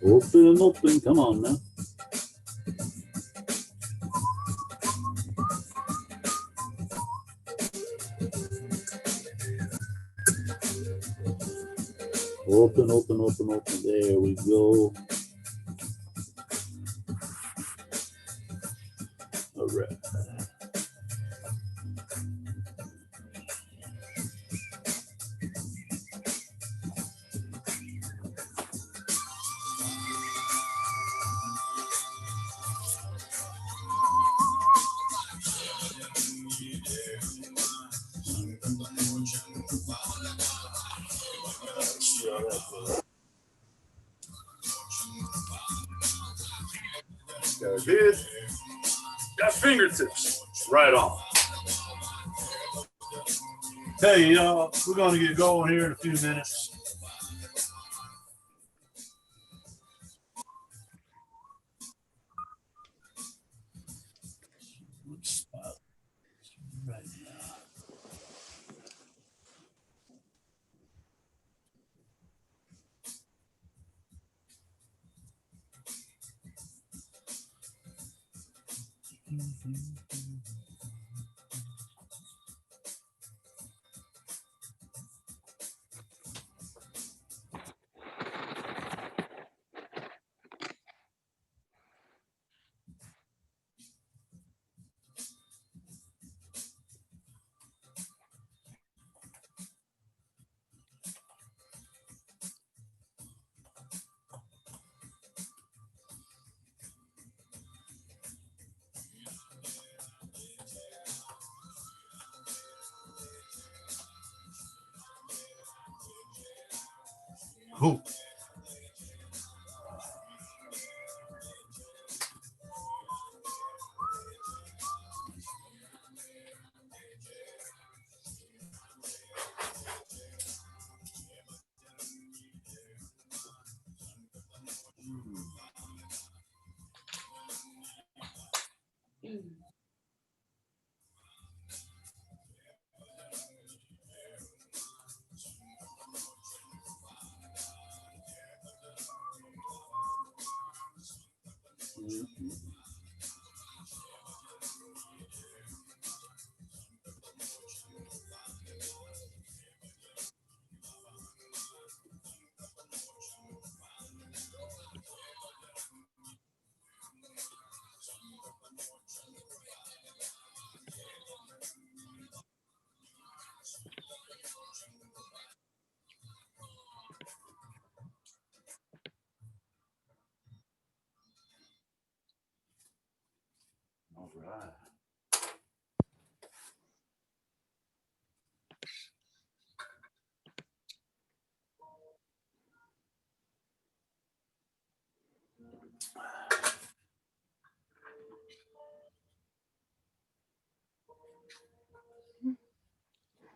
Open, open, come on now. Open, open, open, open. There we go. All right. Good. Got fingertips. Right on. Hey, y'all, we're going to get going here in a few minutes. Right now. Cool. All right.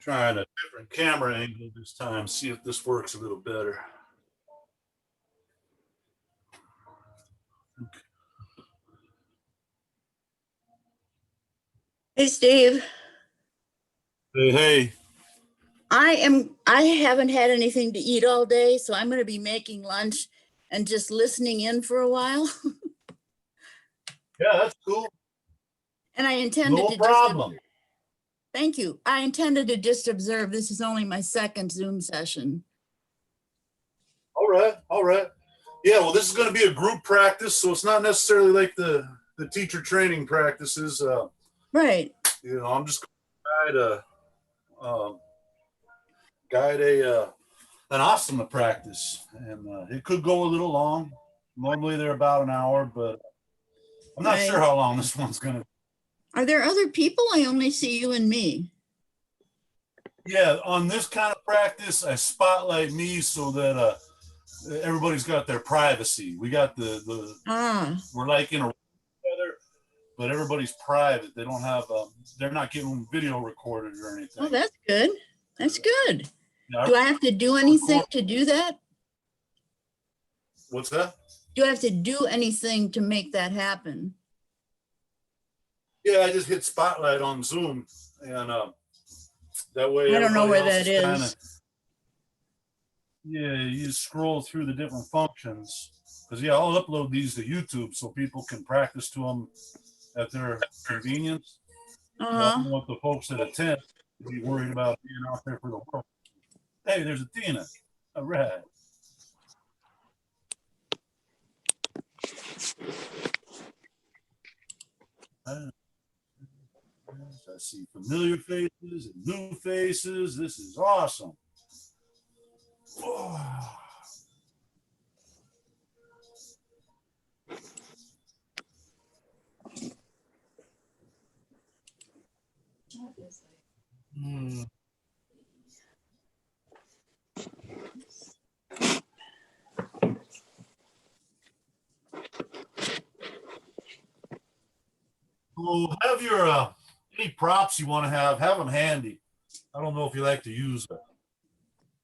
Trying a different camera angle this time, see if this works a little better. Okay. Hey, Steve. Hey, hey. I haven't had anything to eat all day, so I'm going to be making lunch and just listening in for a while. Yeah, that's cool. And I intended No to problem. thank you. I intended to just observe. This is only my second Zoom session. All right, all right. Yeah, well, this is going to be a group practice, so it's not necessarily like the teacher training practices. Right. You know, I'm just going to guide an asana practice, and it could go a little long. Normally they're about an hour, but I'm not sure how long this one's going to. Are there other people? I only see you and me. Yeah, on this kind of practice, I spotlight me so that everybody's got their privacy. We got we're like in a together, but everybody's private. They don't have, they're not getting video recorded or anything. Oh, that's good. That's good. Yeah, Do I have to do anything to do that? what's that? Do I have to do anything to make that happen? Yeah, I just hit spotlight on Zoom, and that way I don't know everybody where else that is. kinda, yeah, you scroll through the different functions. Because, yeah, I'll upload these to YouTube so people can practice to them at their convenience. I don't want the folks that attend to be worried about being out there for the world. Hey, there's a Tina. All right. I see familiar faces and new faces. This is awesome. Oh. Hmm. So have your any props you want to have them handy. I don't know if you like to use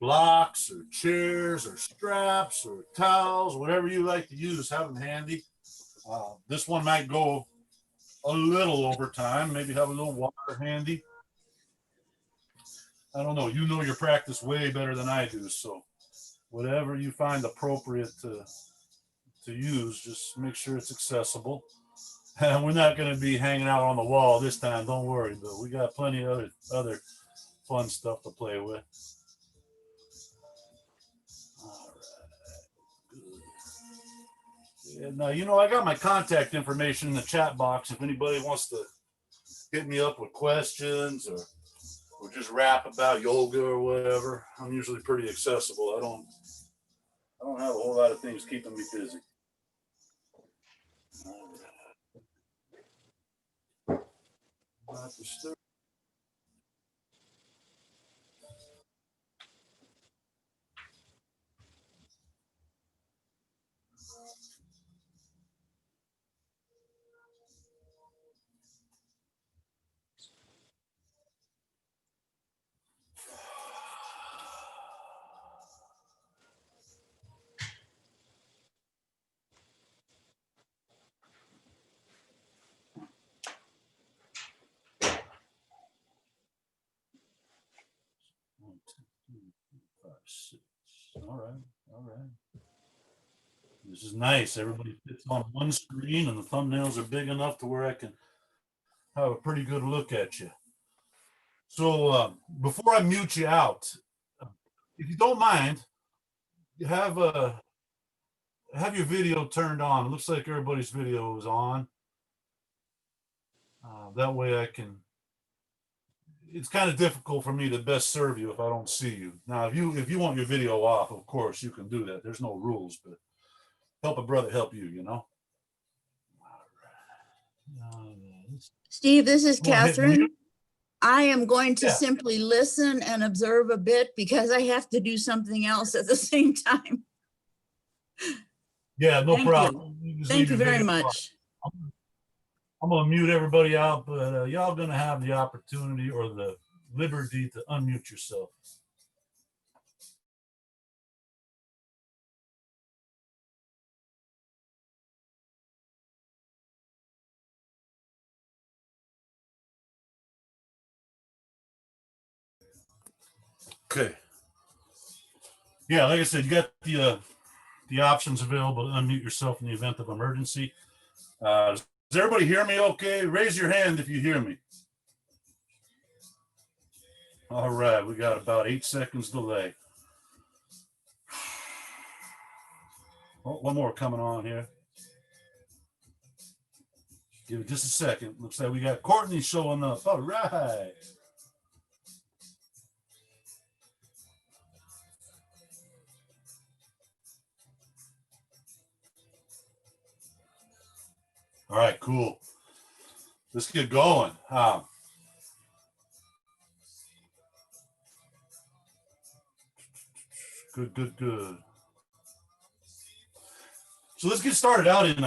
blocks or chairs or straps or towels, whatever you like to use, have them handy. This one might go a little over time, maybe have a little water handy. I don't know. You know your practice way better than I do, so whatever you find appropriate to use, just make sure it's accessible. And we're not going to be hanging out on the wall this time, don't worry, but we got plenty of other fun stuff to play with. All right, good. And you know, I got my contact information in the chat box if anybody wants to hit me up with questions or just rap about yoga or whatever. I'm usually pretty accessible. I don't have a whole lot of things keeping me busy. Not disturb. One, two, three, four, 5, 6. All right, all right. This is nice. Everybody fits on one screen, and the thumbnails are big enough to where I can have a pretty good look at you. So before I mute you out, if you don't mind, you have your video turned on. It looks like everybody's video is on. That way I can. It's kind of difficult for me to best serve you if I don't see you. Now, if you want your video off, of course you can do that. There's no rules, but help a brother help you, you know. Steve, this is Catherine. I am going to Yeah. simply listen and observe a bit because I have to do something else at the same time. Yeah, no Thank problem. Thank you very much. I'm going to mute everybody out, but y'all going to have the opportunity or the liberty to unmute yourself. Okay. Yeah, like I said, you got the options available to unmute yourself in the event of emergency. Does everybody hear me okay? Raise your hand if you hear me. All right, we got about 8 seconds delay. Oh, one more coming on here. Give it just a second. Looks like we got Courtney showing up. All right. All right, cool. Let's get going. Good. So let's get started out in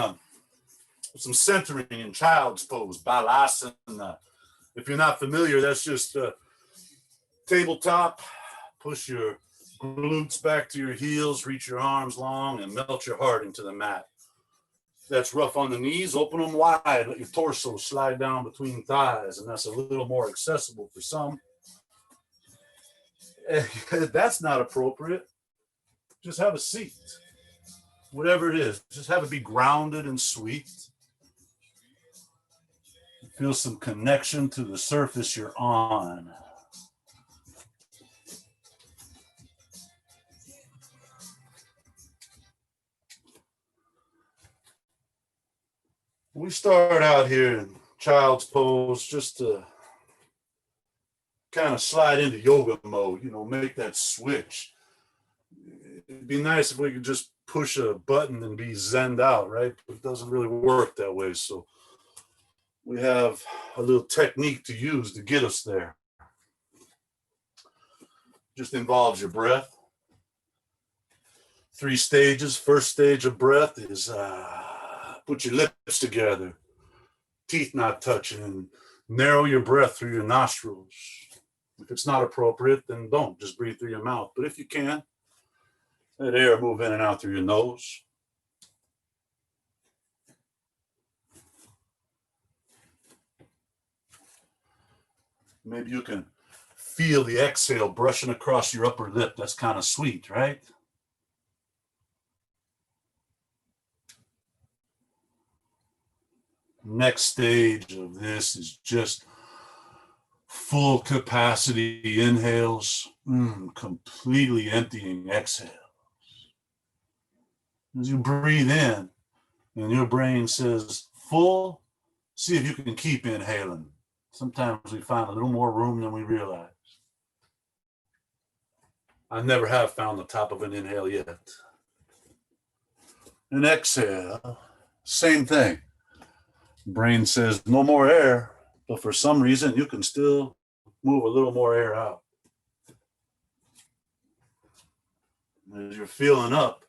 some centering in child's pose, balasana. If you're not familiar, that's just tabletop. Push your glutes back to your heels, reach your arms long, and melt your heart into the mat. That's rough on the knees. Open them wide. Let your torso slide down between thighs, and that's a little more accessible for some. If that's not appropriate, just have a seat. Whatever it is, just have it be grounded and sweet. Feel some connection to the surface you're on. We start out here in child's pose just to kind of slide into yoga mode, you know, make that switch. It'd be nice if we could just push a button and be zenned out, right? But it doesn't really work that way. So we have a little technique to use to get us there. Just involves your breath. 3 stages. First stage of breath is put your lips together, teeth not touching, and narrow your breath through your nostrils. If it's not appropriate, then don't. Just breathe through your mouth. But if you can, let air move in and out through your nose. Maybe you can feel the exhale brushing across your upper lip. That's kind of sweet, right? Next stage of this is just full capacity inhales, completely emptying exhales. As you breathe in and your brain says full, see if you can keep inhaling. Sometimes we find a little more room than we realize. I never have found the top of an inhale yet. And exhale, same thing. Brain says no more air, but for some reason you can still move a little more air out. As you're feeling up,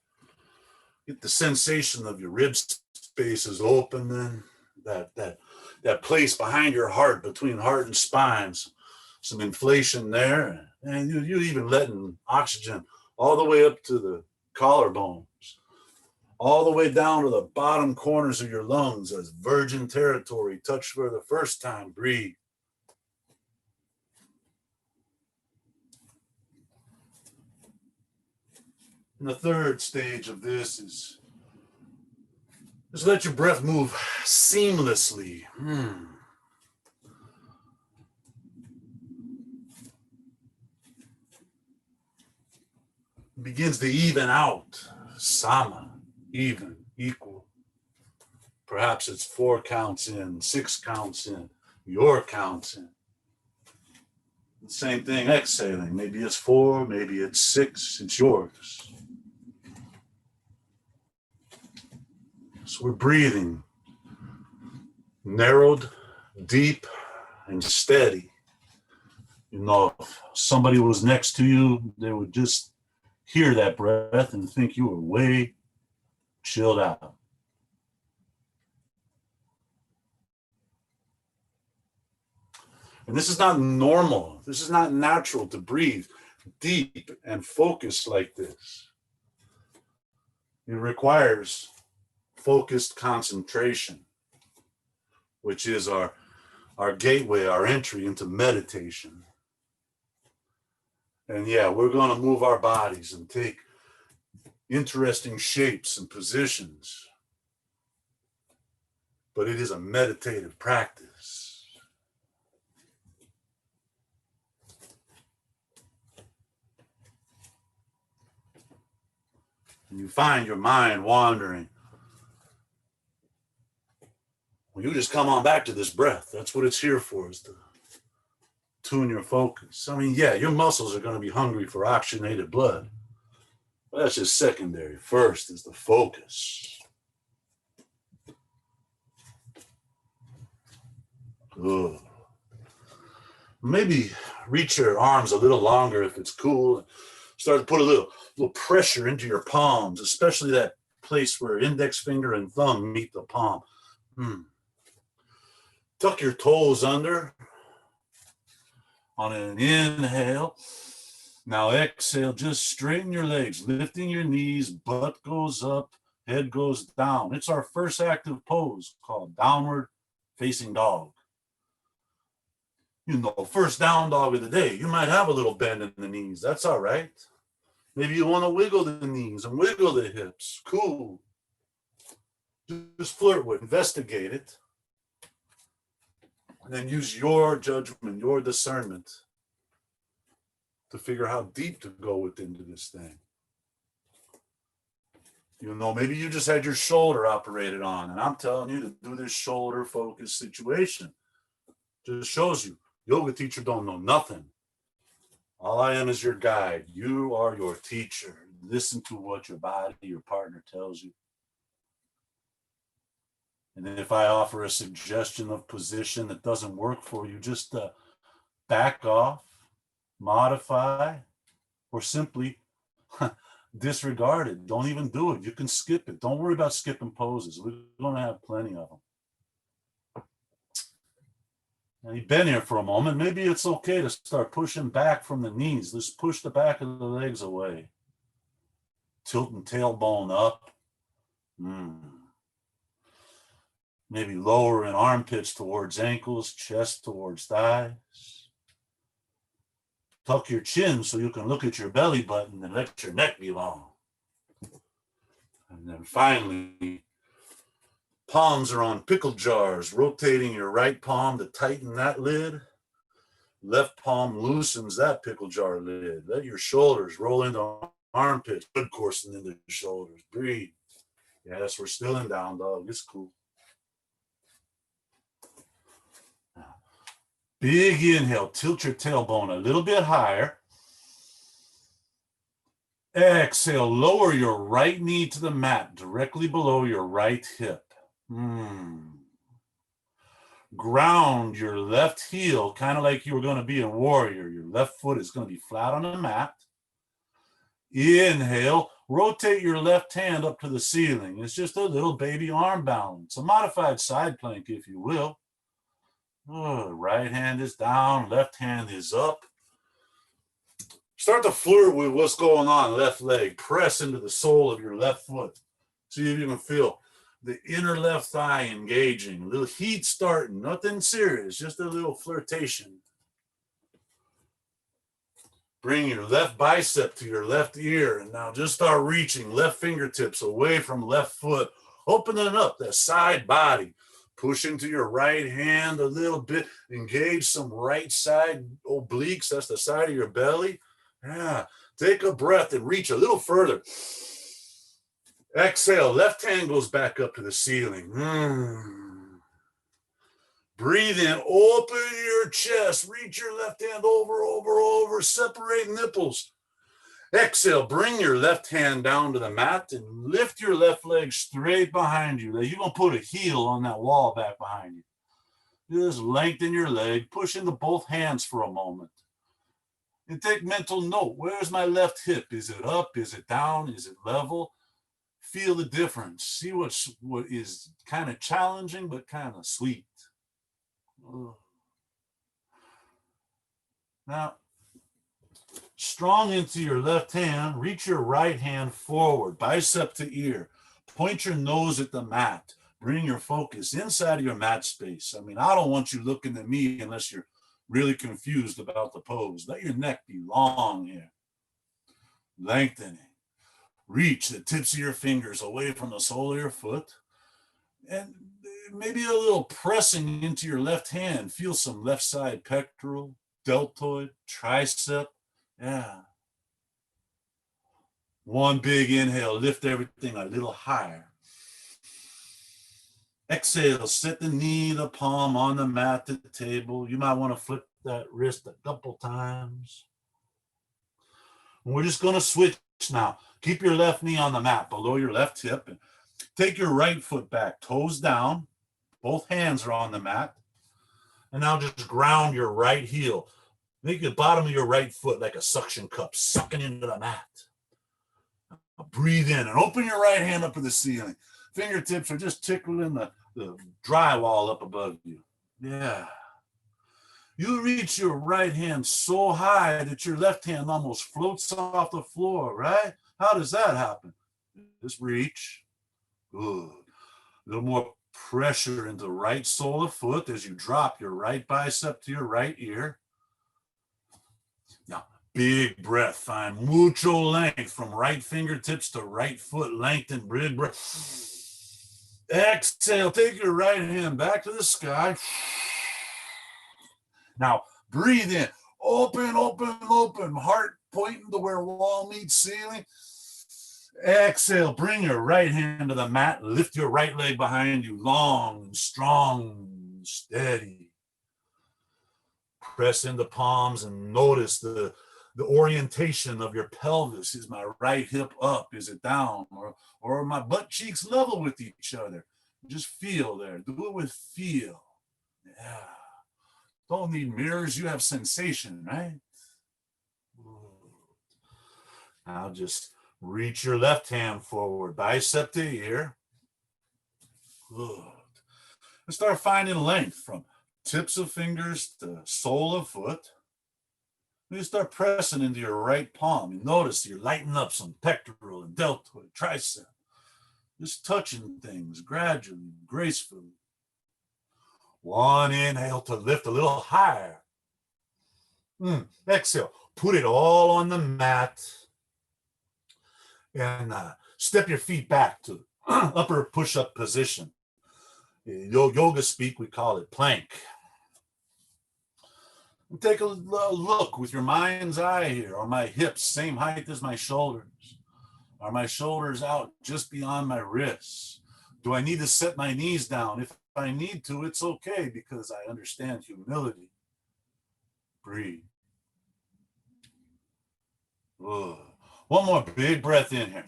get the sensation of your rib spaces opening, that place behind your heart, between heart and spines, some inflation there, and you're even letting oxygen all the way up to the collarbones, all the way down to the bottom corners of your lungs as virgin territory. Touch for the first time. Breathe. And the third stage of this is just let your breath move seamlessly. It begins to even out. Sama, even, equal. Perhaps it's 4 counts in, 6 counts in, your counts in. The same thing exhaling. Maybe it's 4, maybe it's 6, it's yours. So we're breathing narrowed, deep, and steady. You know, if somebody was next to you, they would just hear that breath and think you were way chilled out. And this is not normal. This is not natural to breathe deep and focused like this. It requires focused concentration, which is our gateway, our entry into meditation. And yeah, we're going to move our bodies and take interesting shapes and positions, but it is a meditative practice. And you find your mind wandering, well, you just come on back to this breath. That's what it's here for, is to tune your focus. I mean, yeah, your muscles are going to be hungry for oxygenated blood, but that's just secondary. First is the focus. Good. Maybe reach your arms a little longer if it's cool. Start to put a little pressure into your palms, especially that place where index finger and thumb meet the palm. Tuck your toes under on an inhale. Now exhale, just straighten your legs, lifting your knees, butt goes up, head goes down. It's our first active pose called downward facing dog. First down dog of the day. You might have a little bend in the knees. That's all right. Maybe you want to wiggle the knees and wiggle the hips. Cool. Just flirt with, investigate it. And then use your judgment, your discernment to figure how deep to go into this thing. Maybe you just had your shoulder operated on, and I'm telling you to do this shoulder focus situation. Just shows you, yoga teacher don't know nothing. All I am is your guide. You are your teacher. Listen to what your body, your partner tells you. And if I offer a suggestion of position that doesn't work for you, just back off, modify, or simply disregard it. Don't even do it. You can skip it. Don't worry about skipping poses. We're going to have plenty of them. Now you've been here for a moment. Maybe it's okay to start pushing back from the knees. Just push the back of the legs away. Tilting tailbone up. Maybe lowering armpits towards ankles, chest towards thighs. Tuck your chin so you can look at your belly button and let your neck be long. And then finally, palms are on pickle jars, rotating your right palm to tighten that lid. Left palm loosens that pickle jar lid. Let your shoulders roll into armpits, blood coursing into your shoulders. Breathe. Yes, we're still in down dog. It's cool. Big inhale, tilt your tailbone a little bit higher. Exhale, lower your right knee to the mat, directly below your right hip. Ground your left heel, kind of like you were going to be a warrior. Your left foot is going to be flat on the mat. Inhale, rotate your left hand up to the ceiling. It's just a little baby arm balance, a modified side plank, if you will. Right hand is down, left hand is up. Start to flirt with what's going on, left leg. Press into the sole of your left foot. See if you can feel the inner left thigh engaging. A little heat starting, nothing serious, just a little flirtation. Bring your left bicep to your left ear, and now just start reaching left fingertips away from left foot, opening up that side body. Push into your right hand a little bit. Engage some right side obliques. That's the side of your belly. Yeah. Take a breath and reach a little further. Exhale. Left hand goes back up to the ceiling. Breathe in. Open your chest. Reach your left hand over. Separate nipples. Exhale, bring your left hand down to the mat and lift your left leg straight behind you. You're going to put a heel on that wall back behind you. Just lengthen your leg, push into both hands for a moment. And take mental note. Where's my left hip? Is it up? Is it down? Is it level? Feel the difference. See what is kind of challenging, but kind of sweet. Now, strong into your left hand, reach your right hand forward, bicep to ear. Point your nose at the mat. Bring your focus inside of your mat space. I don't want you looking at me unless you're really confused about the pose. Let your neck be long here. Lengthening. Reach the tips of your fingers away from the sole of your foot. And maybe a little pressing into your left hand. Feel some left side pectoral, deltoid, tricep. Yeah. One big inhale, lift everything a little higher. Exhale, set the knee, the palm on the mat, the table. You might want to flip that wrist a couple times. And we're just going to switch now. Keep your left knee on the mat below your left hip. And take your right foot back, toes down. Both hands are on the mat. And now just ground your right heel. Make the bottom of your right foot like a suction cup, sucking into the mat. Breathe in and open your right hand up to the ceiling. Fingertips are just tickling the the drywall up above you. Yeah. You reach your right hand so high that your left hand almost floats off the floor, right? How does that happen? Just reach. Good. A little more pressure into the right sole of foot as you drop your right bicep to your right ear. Now, big breath. Find mucho length from right fingertips to right foot. Lengthen, big breath. Exhale. Take your right hand back to the sky. Now, breathe in. Open, open, open. Heart pointing to where wall meets ceiling. Exhale, bring your right hand to the mat. Lift your right leg behind you. Long, strong, steady. Press into palms and notice the orientation of your pelvis. Is my right hip up? Is it down? Or are my butt cheeks level with each other? Just feel there. Do it with feel. Yeah. Don't need mirrors. You have sensation, right? Now just reach your left hand forward, bicep to ear. Good. And start finding length from tips of fingers to sole of foot. You start pressing into your right palm. You notice you're lighting up some pectoral and deltoid, tricep. Just touching things gradually, gracefully. One inhale to lift a little higher. Exhale, put it all on the mat. And step your feet back to upper push-up position. In yoga speak, we call it plank. And take a look with your mind's eye here. Are my hips same height as my shoulders? Are my shoulders out just beyond my wrists? Do I need to set my knees down? If I need to, it's okay because I understand humility. Breathe. Ugh. One more big breath in here.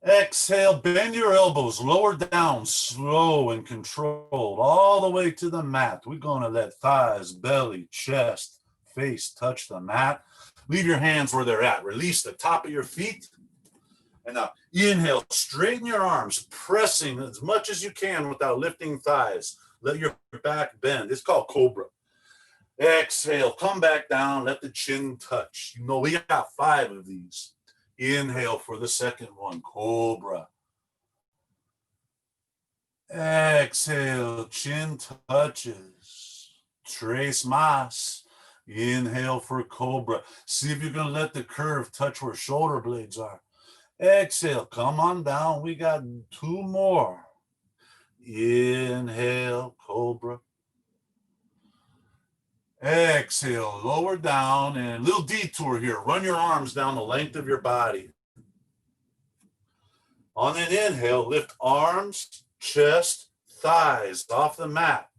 Exhale, bend your elbows, lower down, slow and controlled, all the way to the mat. We're going to let thighs, belly, chest, face touch the mat. Leave your hands where they're at. Release the top of your feet. And now inhale, straighten your arms, pressing as much as you can without lifting thighs. Let your back bend. It's called cobra. Exhale, come back down, let the chin touch. You know, we got 5 of these. Inhale for the second one, cobra. Exhale, chin touches. Tres más. Inhale for cobra. See if you can let the curve touch where shoulder blades are. Exhale, come on down. We got 2 more. Inhale, cobra. Exhale, lower down, and a little detour here. Run your arms down the length of your body. On an inhale, lift arms, chest, thighs off the mat.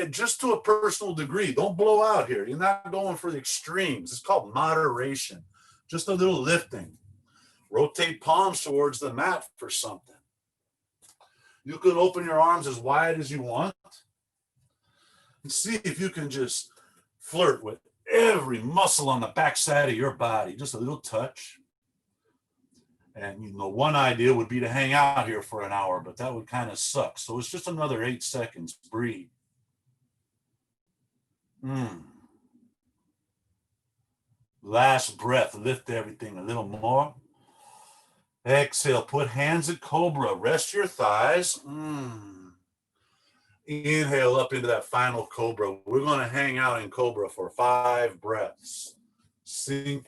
Just to a personal degree. Don't blow out here. You're not going for the extremes. It's called moderation. Just a little lifting. Rotate palms towards the mat for something. You can open your arms as wide as you want. And see if you can just flirt with every muscle on the backside of your body. Just a little touch. And you know, one idea would be to hang out here for an hour, but that would kind of suck. So it's just another 8 seconds. Breathe. Last breath. Lift everything a little more. Exhale. Put hands at cobra. Rest your thighs. Inhale up into that final cobra. We're going to hang out in cobra for 5 breaths. 5.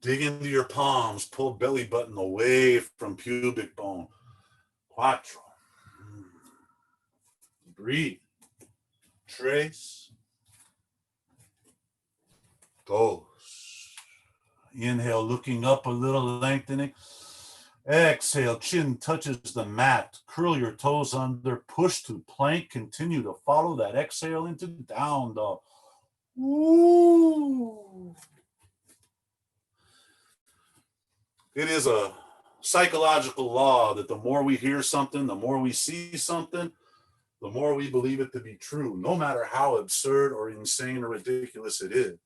Dig into your palms. Pull belly button away from pubic bone. 4. Breathe. 3. 2. Inhale, looking up a little, lengthening. Exhale, chin touches the mat. Curl your toes under, push to plank. Continue to follow that exhale into down dog. Woo. It is a psychological law that the more we hear something, the more we see something, the more we believe it to be true, no matter how absurd or insane or ridiculous it is.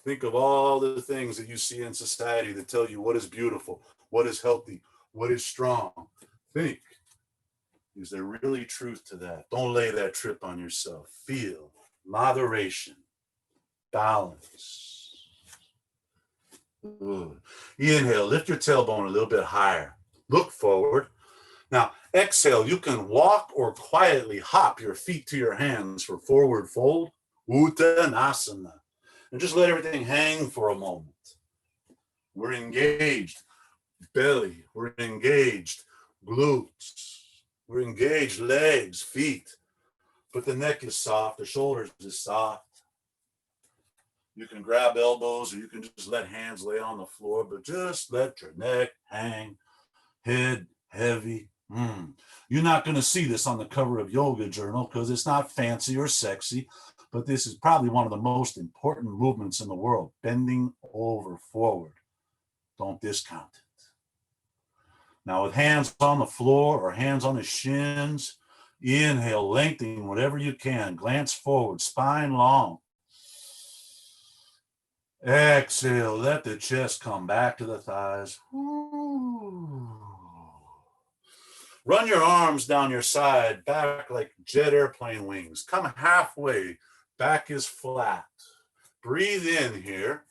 Think of all the things that you see in society that tell you what is beautiful, what is healthy, what is strong. Think, is there really truth to that? Don't lay that trip on yourself. Feel moderation, balance. Good. Inhale, lift your tailbone a little bit higher. Look forward. Now, exhale, you can walk or quietly hop your feet to your hands for forward fold, Uttanasana. And just let everything hang for a moment. We're engaged. Belly, we're engaged. Glutes, we're engaged. Legs, feet. But the neck is soft, the shoulders is soft. You can grab elbows or you can just let hands lay on the floor, but just let your neck hang, head heavy. You're not going to see this on the cover of Yoga Journal because it's not fancy or sexy, but this is probably one of the most important movements in the world, bending over forward. Don't discount it. Now with hands on the floor or hands on the shins, inhale, lengthening whatever you can, glance forward, spine long. Exhale, let the chest come back to the thighs. Run your arms down your side, back like jet airplane wings. Come halfway, back is flat. Breathe in here.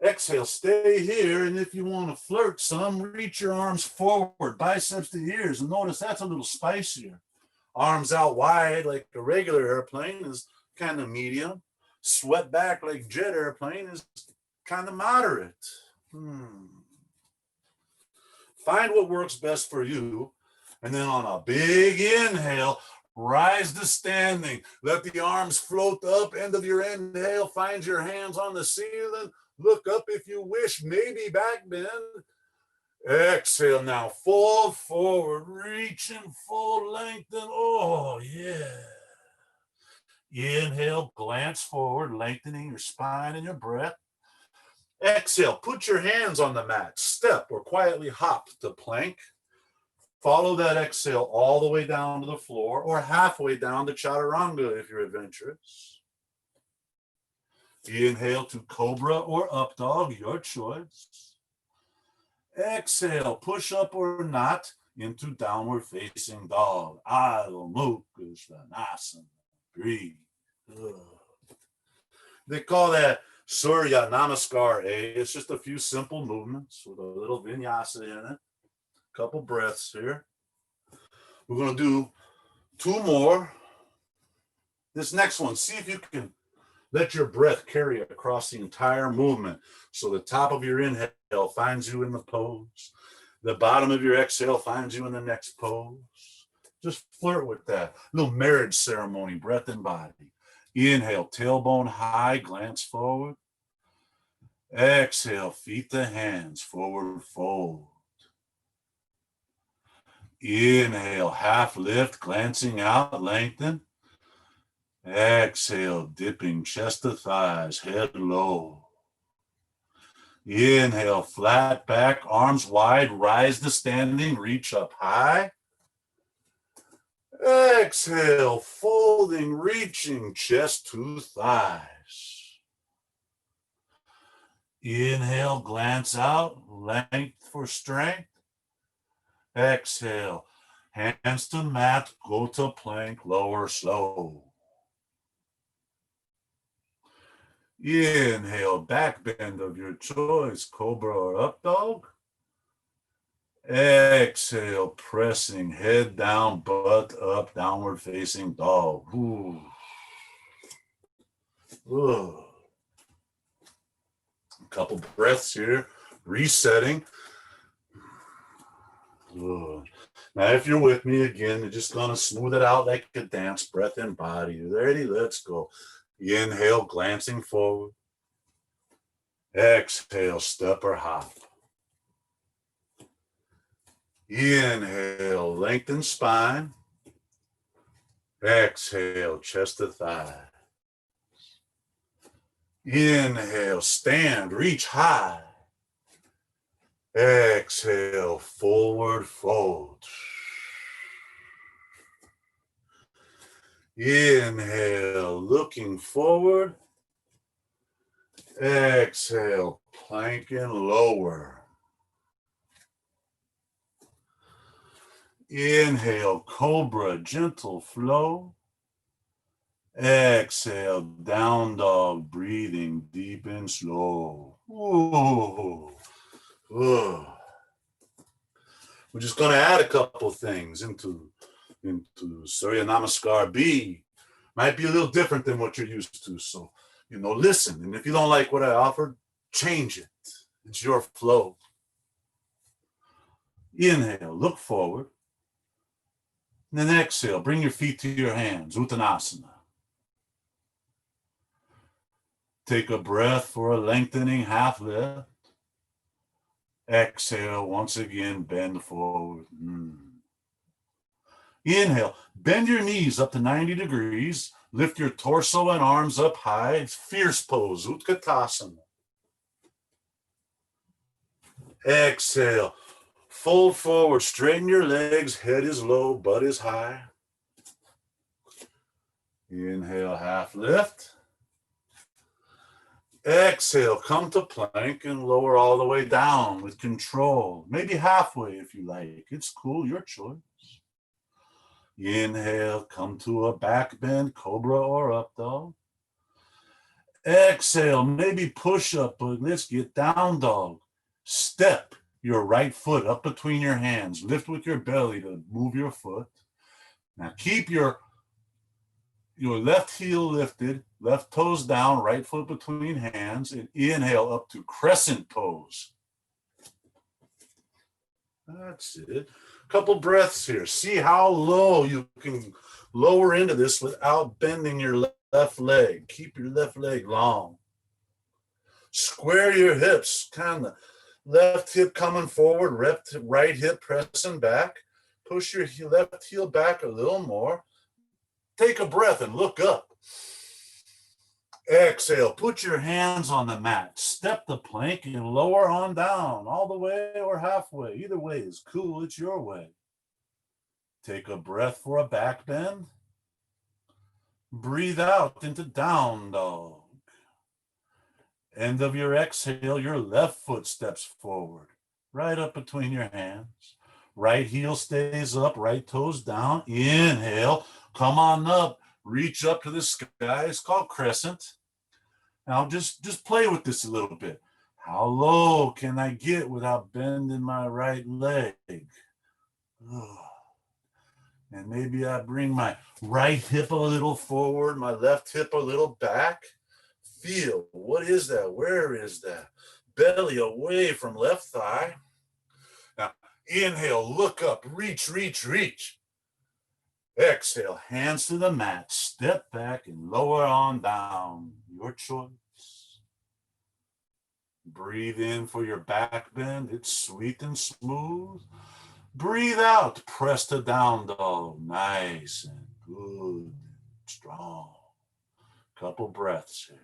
Exhale, stay here, and if you want to flirt some, reach your arms forward, biceps to ears, and notice that's a little spicier. Arms out wide like a regular airplane is kind of medium. Sweat back like jet airplane is kind of moderate. Find what works best for you. And then on a big inhale, rise to standing. Let the arms float up. End of your inhale, find your hands on the ceiling. Look up if you wish, maybe back bend. Exhale now, fold forward, reaching full length. And oh, yeah. Inhale, glance forward, lengthening your spine and your breath. Exhale, put your hands on the mat, step or quietly hop to plank. Follow that exhale all the way down to the floor or halfway down to chaturanga if you're adventurous. Inhale to cobra or up dog, your choice. Exhale, push up or not into downward facing dog. Adho Mukha Svanasana. Breathe. They call that Surya Namaskar. It's just a few simple movements with a little vinyasa in it. Couple breaths here. We're going to do two more. This next one, see if you can let your breath carry across the entire movement. So the top of your inhale finds you in the pose. The bottom of your exhale finds you in the next pose. Just flirt with that. Little marriage ceremony, breath and body. Inhale, tailbone high, glance forward. Exhale, feet to hands, forward fold. Inhale, half lift, glancing out, lengthen. Exhale, dipping chest to thighs, head low. Inhale, flat back, arms wide, rise to standing, reach up high. Exhale, folding, reaching, chest to thighs. Inhale, glance out, length for strength. Exhale, hands to mat, go to plank, lower slow. Inhale, back bend of your choice, cobra or up dog. Exhale, pressing head down, butt up, downward facing dog. Ooh. Ooh. A couple breaths here, resetting. Ooh. Now, if you're with me again, you're just gonna smooth it out like a dance, breath and body. Ready? Let's go. Inhale, glancing forward. Exhale, step or hop. Inhale, lengthen spine. Exhale, chest to thigh. Inhale, stand, reach high. Exhale, forward fold. Inhale, looking forward. Exhale, plank and lower. Inhale, cobra, gentle flow. Exhale, down dog, breathing deep and slow. Ooh. Ooh. We're just going to add a couple things into Surya Namaskar B. Might be a little different than what you're used to. So, listen. And if you don't like what I offered, change it. It's your flow. Inhale, look forward. And then exhale, bring your feet to your hands, Uttanasana. Take a breath for a lengthening half lift. Exhale, once again, bend forward. Inhale, bend your knees up to 90 degrees. Lift your torso and arms up high. Fierce pose, Utkatasana. Exhale, fold forward, straighten your legs. Head is low, butt is high. Inhale, half lift. Exhale, come to plank and lower all the way down with control. Maybe halfway if you like. It's cool, your choice. Inhale, come to a back bend, cobra or up dog. Exhale, maybe push up, but let's get down dog. Step your right foot up between your hands. Lift with your belly to move your foot. Now keep your left heel lifted, left toes down, right foot between hands, and inhale up to crescent pose. That's it. Couple breaths here. See how low you can lower into this without bending your left leg. Keep your left leg long. Square your hips, kind of left hip coming forward, right hip pressing back. Push your left heel back a little more. Take a breath and look up. Exhale, put your hands on the mat. Step the plank and lower on down, all the way or halfway. Either way is cool, it's your way. Take a breath for a back bend. Breathe out into down dog. End of your exhale, your left foot steps forward, right up between your hands. Right heel stays up, right toes down. Inhale, come on up, reach up to the sky. It's called crescent. Now just play with this a little bit. How low can I get without bending my right leg? And maybe I bring my right hip a little forward, my left hip a little back. Feel, what is that? Where is that? Belly away from left thigh. Now, inhale, look up, reach, reach, reach. Exhale, hands to the mat, step back and lower on down. Your choice. Breathe in for your back bend. It's sweet and smooth. Breathe out, press to down dog. Nice and good, strong. Couple breaths here.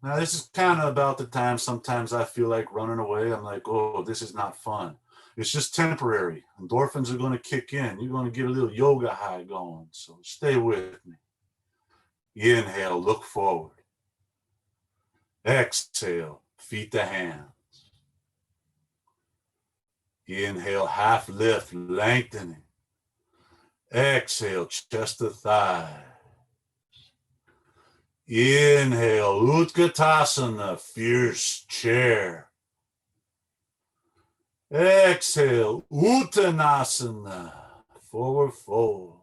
Now, this is kind of about the time sometimes I feel like running away. I'm like, oh, this is not fun. It's just temporary. Endorphins are going to kick in. You're going to get a little yoga high going. So stay with me. Inhale, look forward. Exhale, feet to hands. Inhale, half lift, lengthening. Exhale, chest to thigh. Inhale, Utkatasana, fierce chair. Exhale, Uttanasana, forward fold.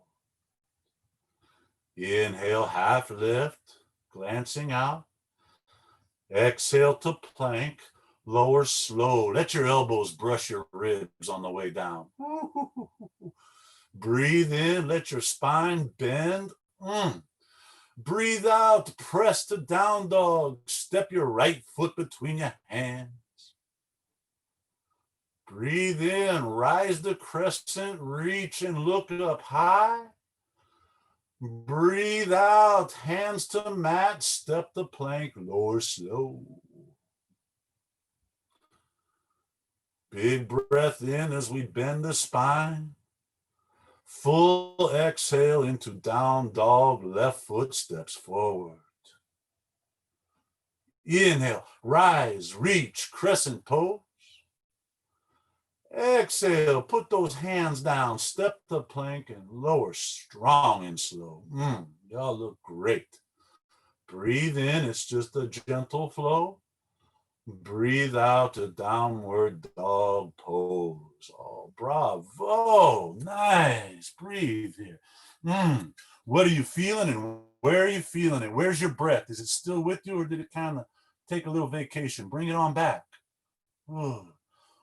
Inhale, half lift, glancing out. Exhale to plank, lower slow. Let your elbows brush your ribs on the way down. Breathe in, let your spine bend. Breathe out, press to down dog. Step your right foot between your hands. Breathe in, rise the crescent, reach and look up high. Breathe out, hands to mat, step the plank, lower slow. Big breath in as we bend the spine. Full exhale into down dog, left foot steps forward. Inhale, rise, reach, crescent pose. Exhale, put those hands down, step to plank and lower, strong and slow. Y'all look great. Breathe in, it's just a gentle flow. Breathe out a downward dog pose. Oh, bravo, nice. Breathe here. What are you feeling and where are you feeling it? Where's your breath? Is it still with you or did it kind of take a little vacation? Bring it on back. Ooh.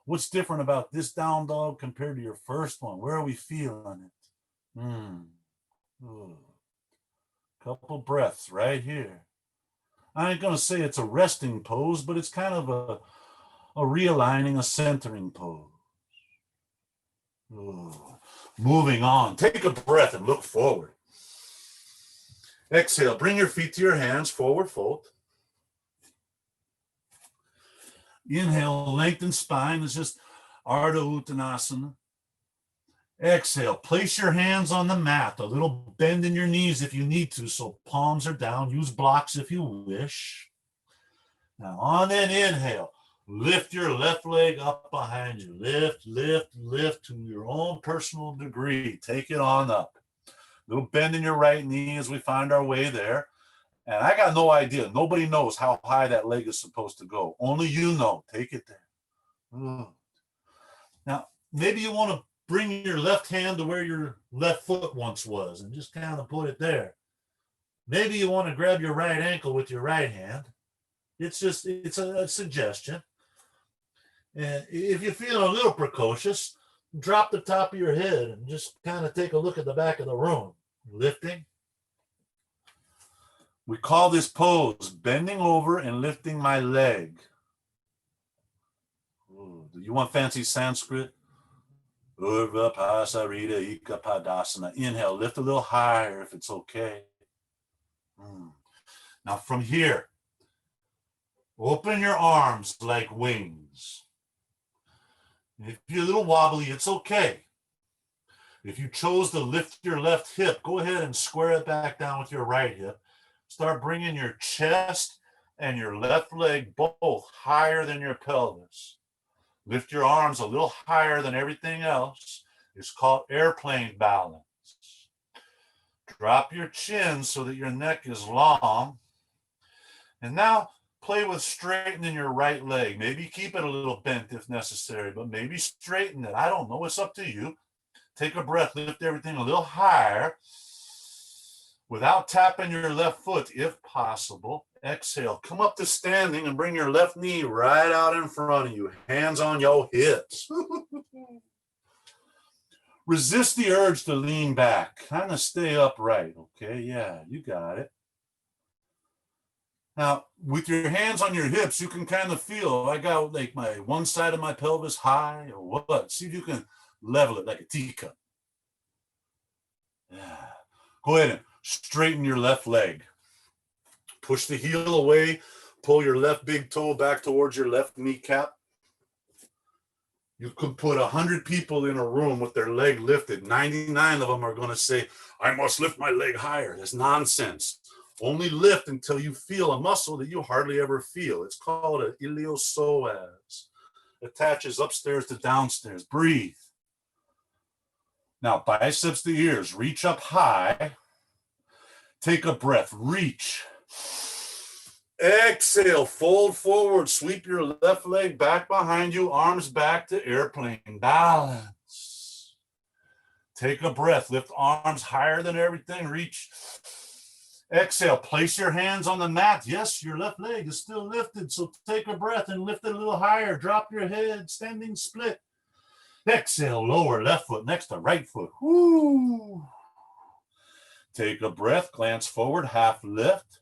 What's different about this down dog compared to your first one? Where are we feeling it? Ooh. Couple breaths right here. I ain't going to say it's a resting pose, but it's kind of a realigning, a centering pose. Ooh. Moving on. Take a breath and look forward. Exhale. Bring your feet to your hands. Forward fold. Inhale. Lengthen spine. It's just Ardha Uttanasana. Exhale. Place your hands on the mat. A little bend in your knees if you need to, so palms are down. Use blocks if you wish. Now on that inhale, lift your left leg up behind you. Lift, lift, lift to your own personal degree. Take it on up. Little bend in your right knee as we find our way there. And I got no idea. Nobody knows how high that leg is supposed to go. Only you know. Take it there. Now, maybe you want to bring your left hand to where your left foot once was and just kind of put it there. Maybe you want to grab your right ankle with your right hand. It's a suggestion. And if you're feeling a little precocious, drop the top of your head and just kind of take a look at the back of the room. Lifting. We call this pose bending over and lifting my leg. Ooh, do you want fancy Sanskrit? Urva Pasarita Ika Padasana. Inhale, lift a little higher if it's okay. Now from here, open your arms like wings. If you're a little wobbly, it's okay. If you chose to lift your left hip, go ahead and square it back down with your right hip. Start bringing your chest and your left leg both higher than your pelvis. Lift your arms a little higher than everything else. It's called airplane balance. Drop your chin so that your neck is long. And now play with straightening your right leg. Maybe keep it a little bent if necessary, but maybe straighten it. I don't know. It's up to you. Take a breath. Lift everything a little higher without tapping your left foot if possible. Exhale. Come up to standing and bring your left knee right out in front of you. Hands on your hips. Resist the urge to lean back. Kind of stay upright. Okay, yeah, you got it. Now, with your hands on your hips, you can kind of feel, I got like my one side of my pelvis high or what. See if you can level it like a teacup. Yeah. Go ahead and straighten your left leg. Push the heel away. Pull your left big toe back towards your left kneecap. You could put 100 people in a room with their leg lifted. 99 of them are going to say, I must lift my leg higher. That's nonsense. Only lift until you feel a muscle that you hardly ever feel. It's called an iliopsoas. Attaches upstairs to downstairs. Breathe. Now, biceps to ears. Reach up high. Take a breath. Reach. Exhale. Fold forward. Sweep your left leg back behind you. Arms back to airplane. Balance. Take a breath. Lift arms higher than everything. Reach. Exhale, place your hands on the mat. Yes, your left leg is still lifted, so take a breath and lift it a little higher. Drop your head, standing split. Exhale, lower left foot next to right foot. Woo. Take a breath, glance forward, half lift.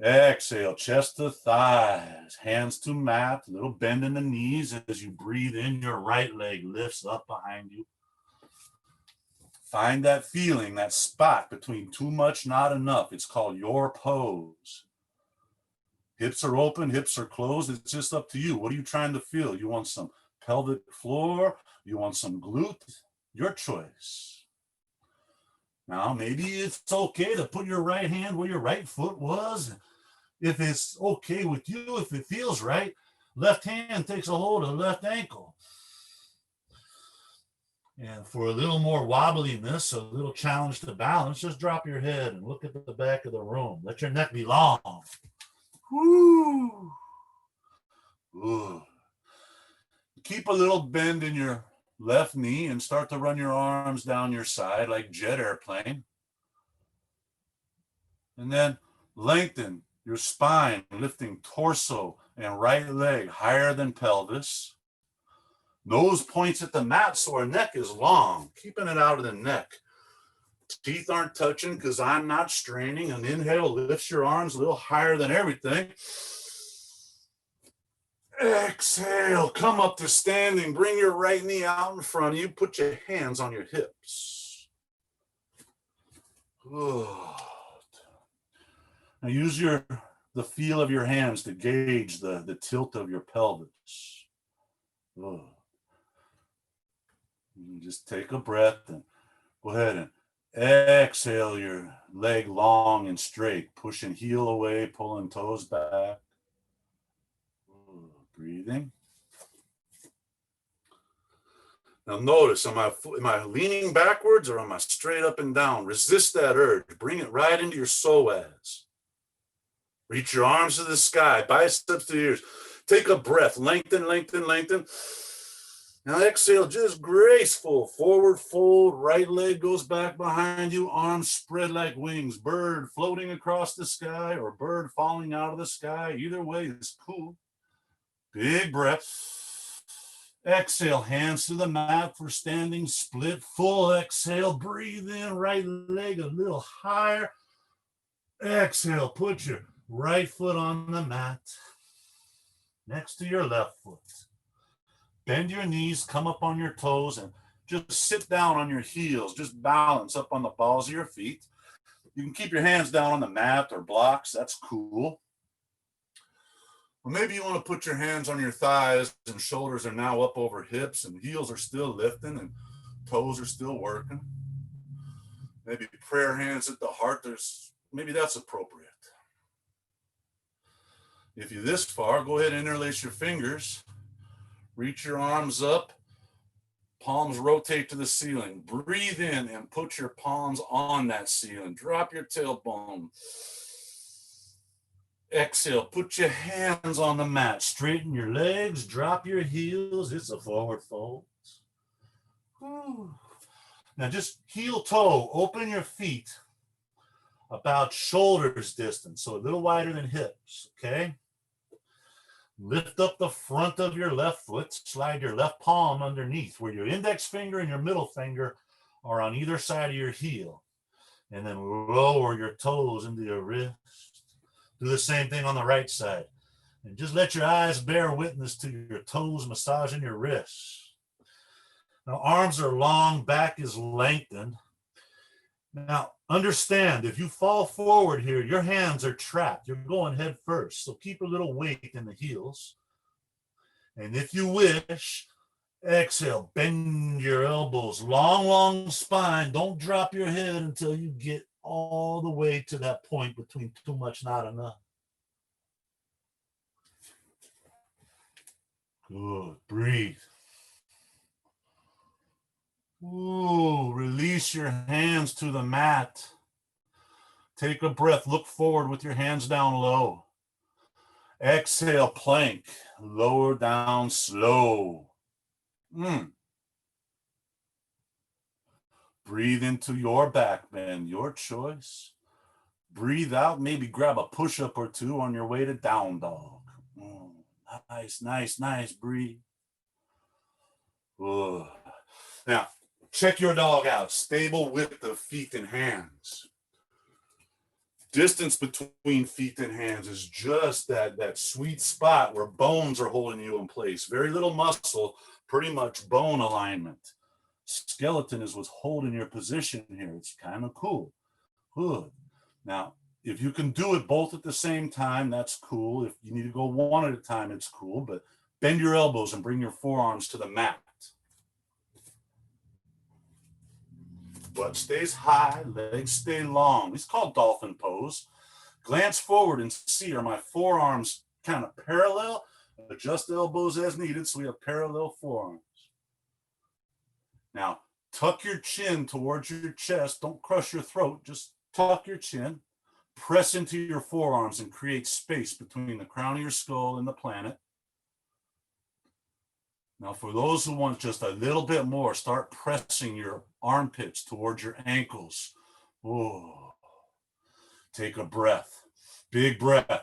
Exhale, chest to thighs, hands to mat, a little bend in the knees as you breathe in, your right leg lifts up behind you. Find that feeling, that spot between too much, not enough. It's called your pose. Hips are open, hips are closed. It's just up to you. What are you trying to feel? You want some pelvic floor? You want some glute? Your choice. Now, maybe it's okay to put your right hand where your right foot was. If it's okay with you, if it feels right, left hand takes a hold of the left ankle. And for a little more wobbliness, a little challenge to balance, just drop your head and look at the back of the room. Let your neck be long. Woo. Ooh. Keep a little bend in your left knee and start to run your arms down your side like jet airplane. And then lengthen your spine, lifting torso and right leg higher than pelvis. Nose points at the mat so our neck is long, keeping it out of the neck. Teeth aren't touching because I'm not straining. An inhale lifts your arms a little higher than everything. Exhale, come up to standing. Bring your right knee out in front of you. Put your hands on your hips. Good. Now use the feel of your hands to gauge the tilt of your pelvis. Good. You just take a breath and go ahead and exhale your leg long and straight, pushing heel away, pulling toes back. Breathing. Now notice, am I leaning backwards or am I straight up and down? Resist that urge. Bring it right into your psoas. Reach your arms to the sky, biceps to the ears. Take a breath, lengthen, lengthen, lengthen. Now exhale, just graceful, forward fold, right leg goes back behind you, arms spread like wings, bird floating across the sky or bird falling out of the sky. Either way is cool. Big breath. Exhale, hands to the mat for standing split. Full exhale, breathe in, right leg a little higher. Exhale, put your right foot on the mat next to your left foot. Bend your knees, come up on your toes, and just sit down on your heels. Just balance up on the balls of your feet. You can keep your hands down on the mat or blocks. That's cool. Or maybe you want to put your hands on your thighs and shoulders are now up over hips and heels are still lifting and toes are still working. Maybe prayer hands at the heart. Maybe that's appropriate. If you're this far, go ahead and interlace your fingers. Reach your arms up, palms rotate to the ceiling. Breathe in and put your palms on that ceiling. Drop your tailbone. Exhale, put your hands on the mat. Straighten your legs, drop your heels. It's a forward fold. Whew. Now just heel toe, open your feet about shoulders distance, so a little wider than hips, okay? Lift up the front of your left foot, slide your left palm underneath where your index finger and your middle finger are on either side of your heel. And then lower your toes into your wrist. Do the same thing on the right side. And just let your eyes bear witness to your toes massaging your wrists. Now, arms are long, back is lengthened. Now, understand, if you fall forward here, your hands are trapped. You're going head first. So keep a little weight in the heels. And if you wish, exhale, bend your elbows, long, long spine. Don't drop your head until you get all the way to that point between too much, not enough. Good. Breathe. Ooh, release your hands to the mat. Take a breath. Look forward with your hands down low. Exhale, plank. Lower down slow. Breathe into your back bend, your choice. Breathe out, maybe grab a push-up or two on your way to down dog. Nice, nice, nice. Breathe. Ooh. Now, check your dog out. Stable width of feet and hands. Distance between feet and hands is just that sweet spot where bones are holding you in place. Very little muscle, pretty much bone alignment. Skeleton is what's holding your position here. It's kind of cool. Good. Now, if you can do it both at the same time, that's cool. If you need to go one at a time, it's cool. But bend your elbows and bring your forearms to the mat. Butt stays high, legs stay long. It's called dolphin pose. Glance forward and see, are my forearms kind of parallel? Adjust elbows as needed so we have parallel forearms. Now, tuck your chin towards your chest. Don't crush your throat. Just tuck your chin. Press into your forearms and create space between the crown of your skull and the planet. Now, for those who want just a little bit more, start pressing your armpits towards your ankles. Oh, take a breath. Big breath.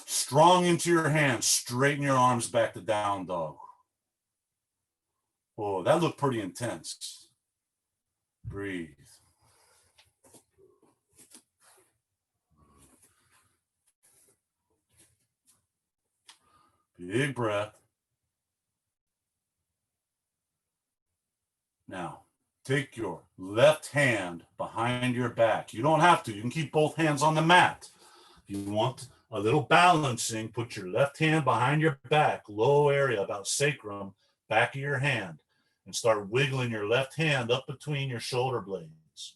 Strong into your hands. Straighten your arms back to down dog. Oh, that looked pretty intense. Breathe. Big breath. Now, take your left hand behind your back. You don't have to. You can keep both hands on the mat. If you want a little balancing, put your left hand behind your back, low area, about sacrum, back of your hand, and start wiggling your left hand up between your shoulder blades.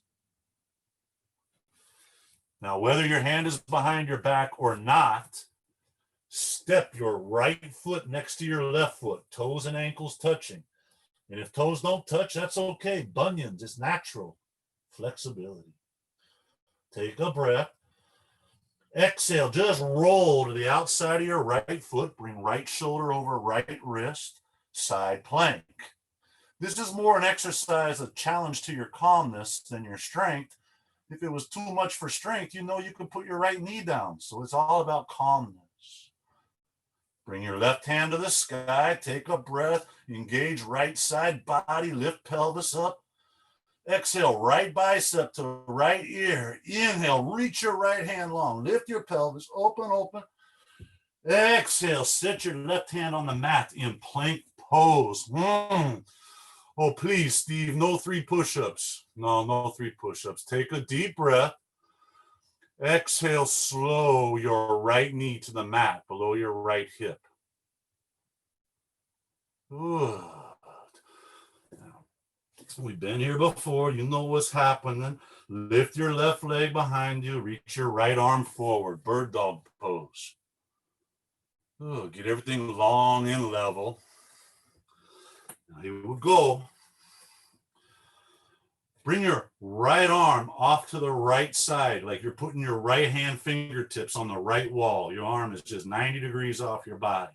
Now, whether your hand is behind your back or not, step your right foot next to your left foot, toes and ankles touching. And if toes don't touch, that's okay. Bunions, it's natural. Flexibility. Take a breath. Exhale, just roll to the outside of your right foot. Bring right shoulder over right wrist. Side plank. This is more an exercise, a challenge to your calmness than your strength. If it was too much for strength, you know you could put your right knee down. So it's all about calmness. Bring your left hand to the sky. Take a breath. Engage right side body. Lift pelvis up. Exhale, right bicep to right ear. Inhale, reach your right hand long. Lift your pelvis. Open, open. Exhale, sit your left hand on the mat in plank pose. Oh, please, Steve, no 3 push-ups. No 3 push-ups. Take a deep breath. Exhale, slow your right knee to the mat below your right hip. Good. We've been here before. You know what's happening. Lift your left leg behind you. Reach your right arm forward. Bird dog pose. Get everything long and level. Now here we go. Bring your right arm off to the right side, like you're putting your right hand fingertips on the right wall. Your arm is just 90 degrees off your body.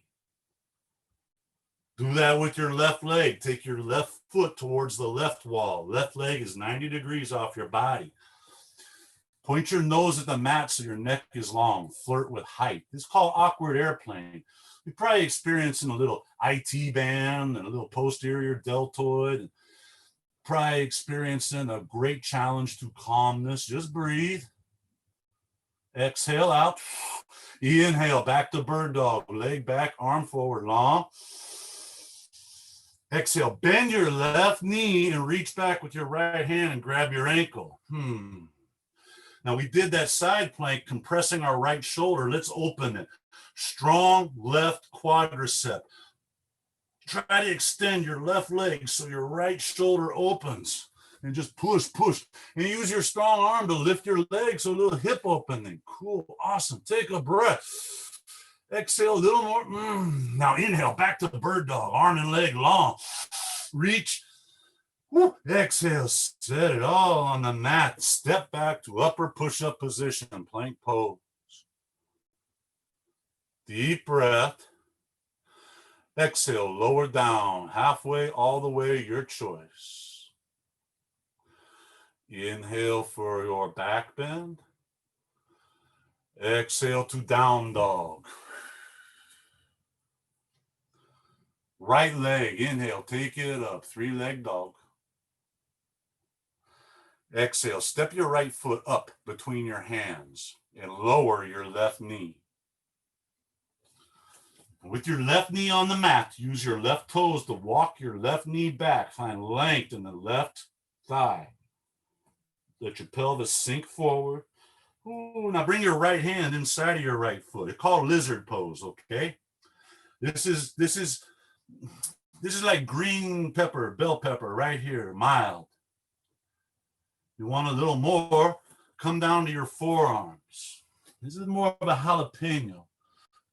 Do that with your left leg. Take your left foot towards the left wall. Left leg is 90 degrees off your body. Point your nose at the mat so your neck is long. Flirt with height. This is called awkward airplane. You're probably experiencing a little IT band and a little posterior deltoid. Probably experiencing a great challenge to calmness. Just breathe. Exhale out. Inhale, back to bird dog. Leg back, arm forward, long. Exhale, bend your left knee and reach back with your right hand and grab your ankle. Now we did that side plank, compressing our right shoulder. Let's open it. Strong left quadricep. Try to extend your left leg so your right shoulder opens and just push. And use your strong arm to lift your leg so a little hip opening. Cool, awesome. Take a breath. Exhale a little more. Now inhale, back to the bird dog. Arm and leg long. Reach. Woo. Exhale, set it all on the mat. Step back to upper push-up position, plank pose. Deep breath. Exhale, lower down, halfway, all the way, your choice. Inhale for your back bend. Exhale to down dog. Right leg, inhale, take it up, 3-leg dog. Exhale, step your right foot up between your hands and lower your left knee. With your left knee on the mat, use your left toes to walk your left knee back. Find length in the left thigh. Let your pelvis sink forward. Ooh, now bring your right hand inside of your right foot. It's called lizard pose, okay? This is like green pepper, bell pepper right here, mild. You want a little more, come down to your forearms. This is more of a jalapeno.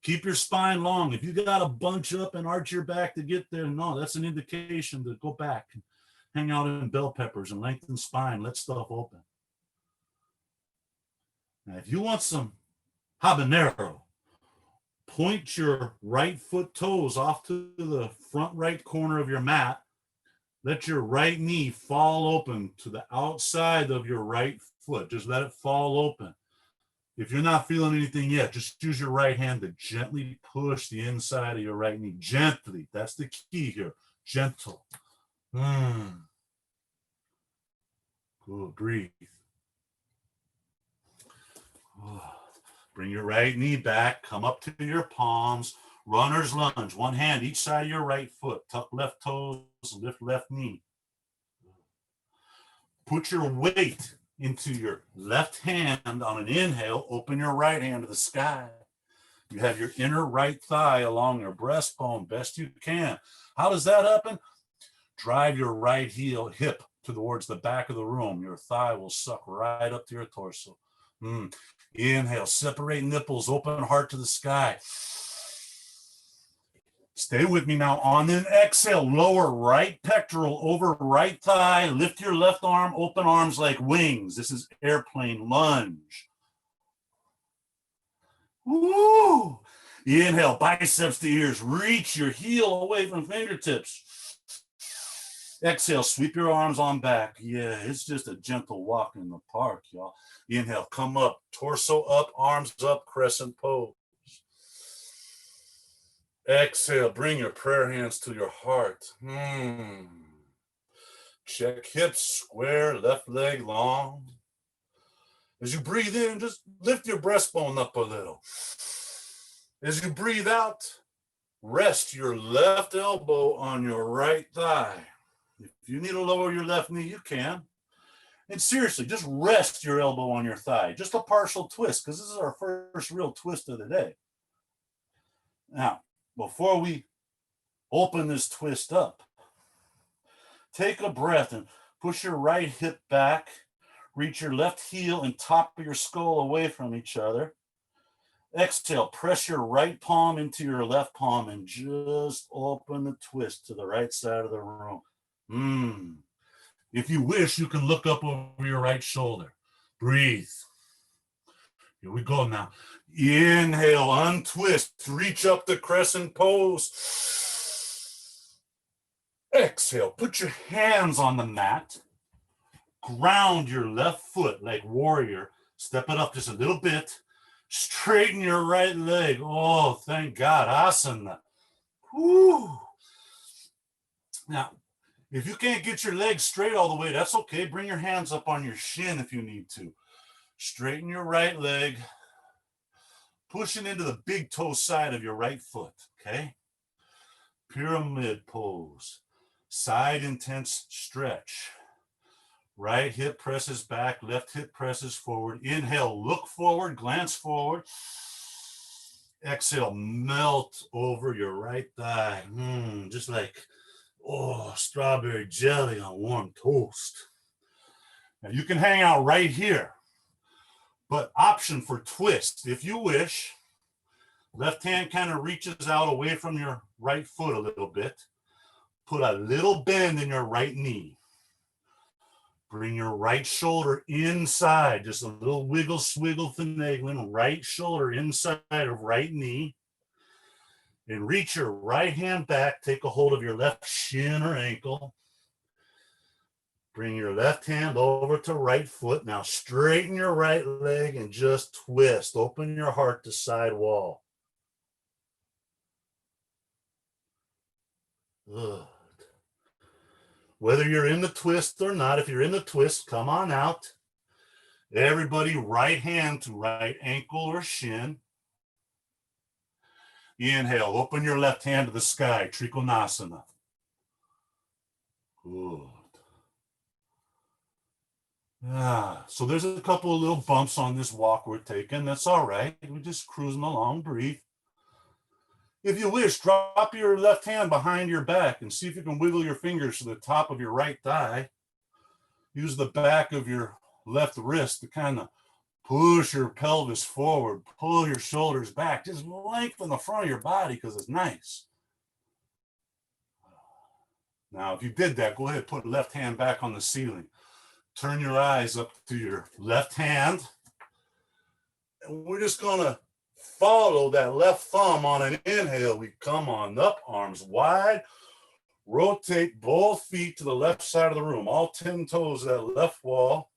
Keep your spine long. If you got to bunch up and arch your back to get there, no, that's an indication to go back and hang out in bell peppers and lengthen spine. Let stuff open. Now, if you want some habanero, point your right foot toes off to the front right corner of your mat. Let your right knee fall open to the outside of your right foot. Just let it fall open. If you're not feeling anything yet, just use your right hand to gently push the inside of your right knee. Gently. That's the key here. Gentle. Good. Breathe. Bring your right knee back. Come up to your palms. Runner's lunge. One hand each side of your right foot. Tuck left toes. Lift left knee. Put your weight into your left hand on an inhale. Open your right hand to the sky. You have your inner right thigh along your breastbone best you can. How does that happen? Drive your right hip towards the back of the room. Your thigh will suck right up to your torso. Inhale, separate nipples, open heart to the sky. Stay with me now. On an exhale, lower right pectoral over right thigh. Lift your left arm, open arms like wings. This is airplane lunge. Woo! Inhale, biceps to ears. Reach your heel away from fingertips. Exhale, sweep your arms on back. Yeah, it's just a gentle walk in the park, y'all. Inhale, come up, torso up, arms up, crescent pose. Exhale, bring your prayer hands to your heart. Check hips square, left leg long. As you breathe in, just lift your breastbone up a little. As you breathe out, rest your left elbow on your right thigh. If you need to lower your left knee, you can. And seriously, just rest your elbow on your thigh. Just a partial twist, because this is our first real twist of the day. Now, before we open this twist up, take a breath and push your right hip back. Reach your left heel and top of your skull away from each other. Exhale, press your right palm into your left palm and just open the twist to the right side of the room. If you wish, you can look up over your right shoulder. Breathe. Here we go now. Inhale, untwist, reach up the crescent pose. Exhale, put your hands on the mat. Ground your left foot like warrior. Step it up just a little bit. Straighten your right leg. Oh, thank God. Asana. Woo. Now, if you can't get your legs straight all the way, that's okay. Bring your hands up on your shin if you need to. Straighten your right leg. Pushing into the big toe side of your right foot, okay? Pyramid pose. Side intense stretch. Right hip presses back, left hip presses forward. Inhale, look forward, glance forward. Exhale, melt over your right thigh. Just like, strawberry jelly on warm toast. Now you can hang out right here, but option for twist, if you wish. Left hand kind of reaches out away from your right foot a little bit. Put a little bend in your right knee. Bring your right shoulder inside, just a little wiggle, swiggle, finagling, right shoulder inside of right knee. And reach your right hand back, take a hold of your left shin or ankle. Bring your left hand over to right foot. Now straighten your right leg and just twist. Open your heart to side wall. Good. Whether you're in the twist or not, if you're in the twist, come on out. Everybody, right hand to right ankle or shin. Inhale, open your left hand to the sky, Trikonasana. Good. So there's a couple of little bumps on this walk we're taking. That's all right. We're just cruising along, breathe. If you wish, drop your left hand behind your back and see if you can wiggle your fingers to the top of your right thigh. use the back of your left wrist to kind of push your pelvis forward, pull your shoulders back, just lengthen the front of your body because it's nice. Now, if you did that, go ahead, put left hand back on the ceiling. Turn your eyes up to your left hand. And we're just gonna follow that left thumb on an inhale. We come on up, arms wide. Rotate both feet to the left side of the room, all 10 toes of that left wall.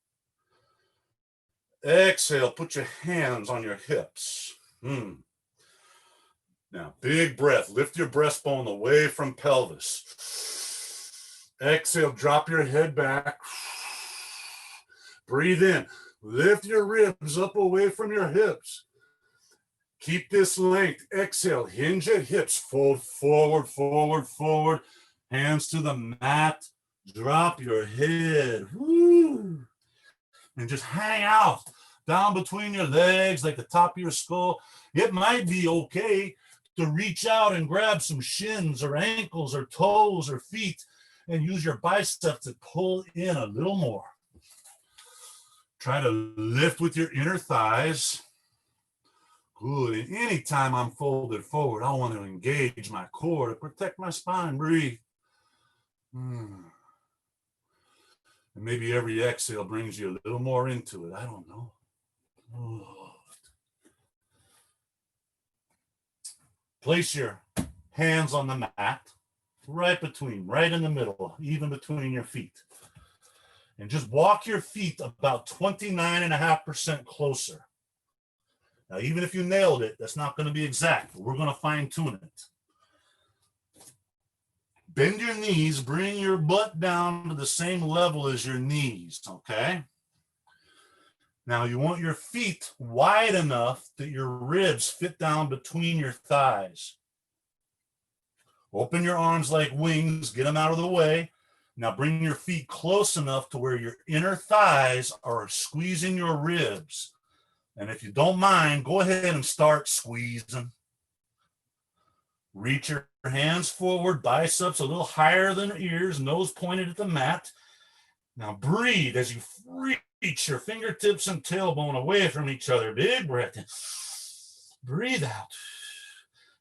Exhale, put your hands on your hips. Now, big breath. Lift your breastbone away from pelvis. Exhale, drop your head back. Breathe in. Lift your ribs up away from your hips. Keep this length. Exhale, hinge at hips. Fold forward, forward, forward. Hands to the mat. Drop your head. Woo. And just hang out down between your legs like the top of your skull. It might be okay to reach out and grab some shins or ankles or toes or feet and use your biceps to pull in a little more. Try to lift with your inner thighs. Good. And anytime I'm folded forward, I want to engage my core to protect my spine. Breathe. And maybe every exhale brings you a little more into it. I don't know. Place your hands on the mat, right in the middle, even between your feet. And just walk your feet about 29.5% closer. Now, even if you nailed it, that's not going to be exact. We're going to fine tune it. Bend your knees, bring your butt down to the same level as your knees, okay? Now, you want your feet wide enough that your ribs fit down between your thighs. Open your arms like wings, get them out of the way. Now, bring your feet close enough to where your inner thighs are squeezing your ribs. And if you don't mind, go ahead and start squeezing. Reach your hands forward, biceps a little higher than ears, nose pointed at the mat. Now breathe as you reach your fingertips and tailbone away from each other. Big breath in. Breathe out.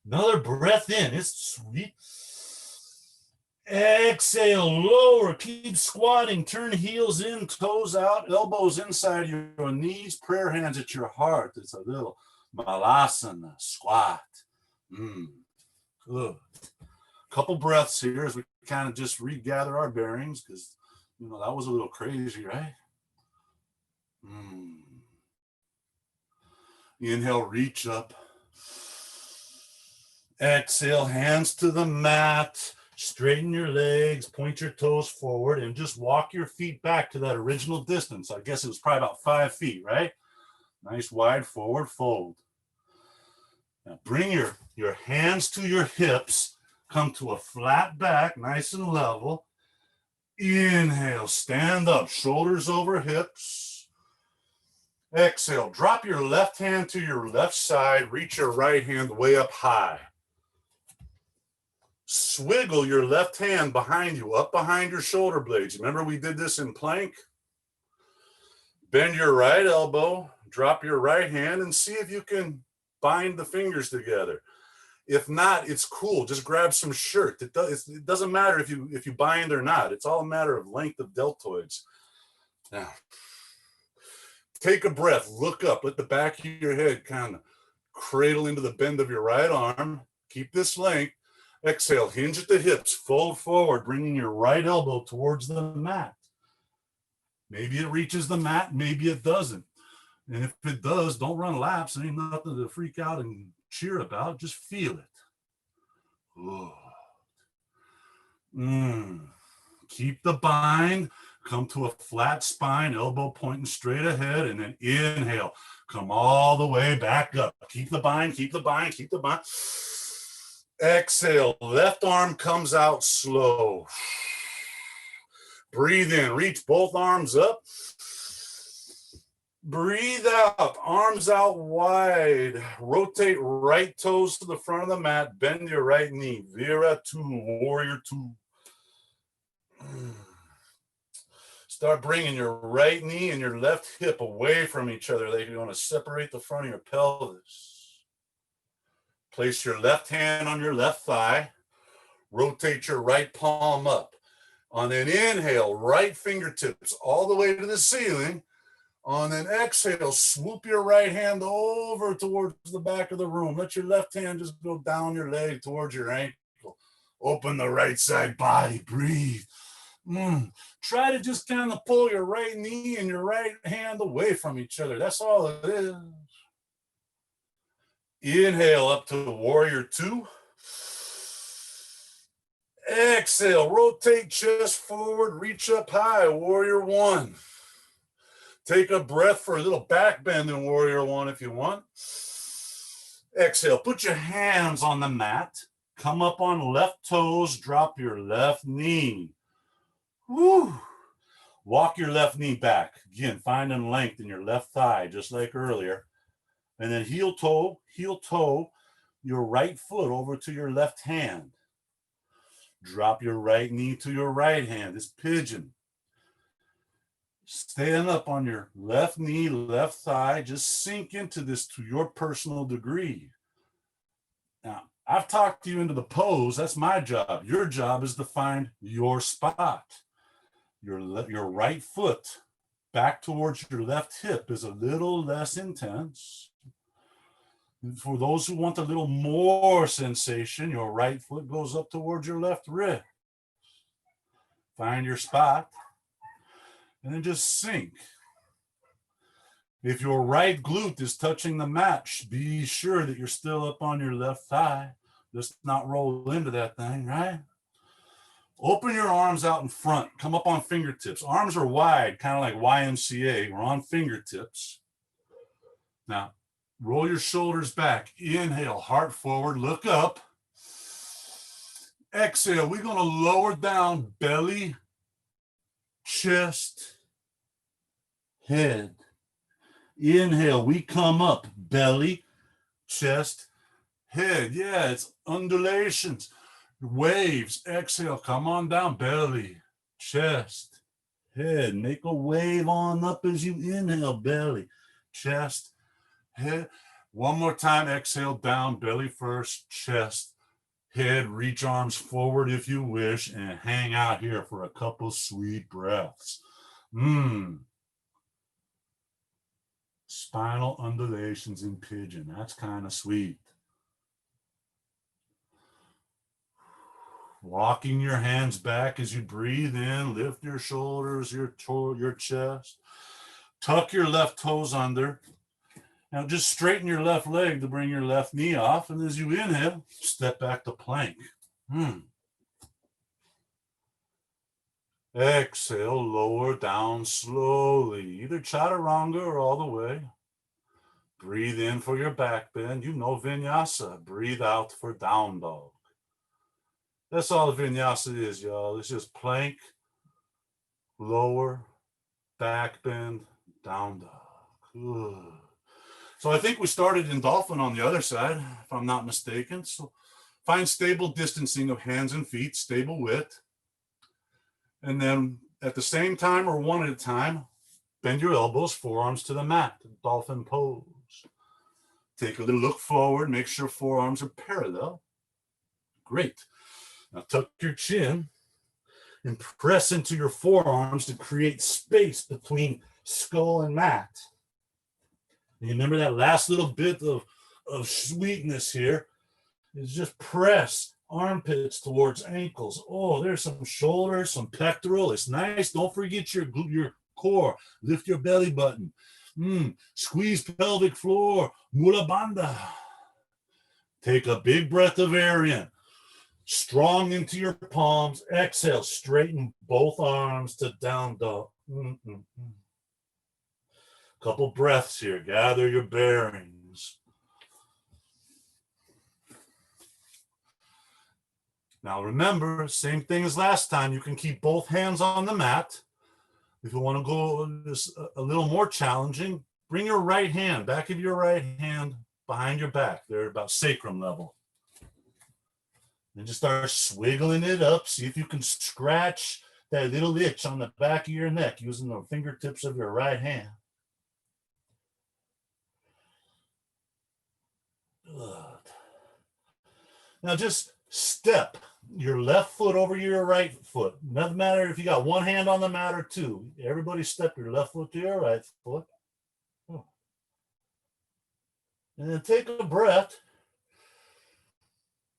Another breath in. It's sweet. Exhale, lower. Keep squatting. Turn heels in, toes out, elbows inside your knees, prayer hands at your heart. It's a little malasana squat. Good. Couple breaths here as we kind of just regather our bearings because, you know, that was a little crazy, right? Inhale, reach up. Exhale, hands to the mat. Straighten your legs, point your toes forward, and just walk your feet back to that original distance. I guess it was probably about 5 feet, right? Nice wide forward fold. Now bring your hands to your hips. Come to a flat back, nice and level. Inhale, stand up, shoulders over hips. Exhale, drop your left hand to your left side, reach your right hand way up high. Swiggle your left hand behind you, up behind your shoulder blades. Remember we did this in plank? Bend your right elbow, drop your right hand, and see if you can bind the fingers together. If not, it's cool. Just grab some shirt. It doesn't matter if you bind or not. It's all a matter of length of deltoids. Now, take a breath. Look up. Let the back of your head kind of cradle into the bend of your right arm. Keep this length. Exhale. Hinge at the hips. Fold forward, bringing your right elbow towards the mat. Maybe it reaches the mat. Maybe it doesn't. And if it does, don't run laps. There ain't nothing to freak out and cheer about. Just feel it. Keep the bind. Come to a flat spine, elbow pointing straight ahead, and then inhale. Come all the way back up. Keep the bind, keep the bind, keep the bind. Exhale. Left arm comes out slow. Breathe in. Reach both arms up. Breathe out, arms out wide. Rotate right toes to the front of the mat. Bend your right knee. Vira 2, warrior 2. Start bringing your right knee and your left hip away from each other. They want to separate the front of your pelvis. Place your left hand on your left thigh. Rotate your right palm up. On an inhale, right fingertips all the way to the ceiling. On an exhale, swoop your right hand over towards the back of the room. Let your left hand just go down your leg towards your ankle. Open the right side body. Breathe. Try to just kind of pull your right knee and your right hand away from each other. That's all it is. Inhale up to warrior two. Exhale, rotate chest forward, reach up high, warrior one. Take a breath for a little back bend in warrior one if you want. Exhale, put your hands on the mat. Come up on left toes, drop your left knee. Woo. Walk your left knee back. Again, finding length in your left thigh, just like earlier. And then heel toe, your right foot over to your left hand. Drop your right knee to your right hand. This pigeon. Stand up on your left knee, left thigh. Just sink into this to your personal degree. Now, I've talked you into the pose. That's my job. Your job is to find your spot. Your right foot back towards your left hip is a little less intense. And for those who want a little more sensation, your right foot goes up towards your left wrist. Find your spot and then just sink. If your right glute is touching the mat, be sure that you're still up on your left thigh. Just not roll into that thing, right? Open your arms out in front. Come up on fingertips. Arms are wide, kind of like YMCA. We're on fingertips. Now, roll your shoulders back. Inhale, heart forward, look up. Exhale, we're going to lower down belly, chest, head. Inhale, we come up, belly, chest, head. Yeah, it's undulations. Waves. Exhale, come on down, belly, chest, head. Make a wave on up as you inhale, belly, chest, head. One more time, exhale, down, belly first, chest, head. Reach arms forward if you wish and hang out here for a couple sweet breaths. Spinal undulations in pigeon. That's kind of sweet. Walking your hands back as you breathe in, lift your shoulders, your chest. Tuck your left toes under. Now just straighten your left leg to bring your left knee off. And as you inhale, step back to plank. Exhale, lower down slowly. Either chaturanga or all the way. Breathe in for your back bend. You know vinyasa. Breathe out for down dog. That's all the vinyasa is, y'all. It's just plank, lower, back bend, down dog. Good. So I think we started in dolphin on the other side, if I'm not mistaken. So find stable distancing of hands and feet, stable width. And then at the same time or one at a time, bend your elbows, forearms to the mat, dolphin pose. Take a little look forward, make sure forearms are parallel. Great. Now tuck your chin and press into your forearms to create space between skull and mat. And remember that last little bit of sweetness here is just press armpits towards ankles. Oh, there's some shoulders, some pectoral. It's nice. Don't forget your core. Lift your belly button. Squeeze pelvic floor. Mula bandha. Take a big breath of air in. Strong into your palms. Exhale, straighten both arms to down dog. Couple breaths here. Gather your bearings. Now remember, same thing as last time. You can keep both hands on the mat. If you want to go this a little more challenging, bring your right hand, back of your right hand behind your back. They're about sacrum level. And just start swiggling it up. See if you can scratch that little itch on the back of your neck using the fingertips of your right hand. Good. Now just step your left foot over your right foot. Doesn't matter if you got one hand on the mat or two. Everybody step your left foot to your right foot. And then take a breath.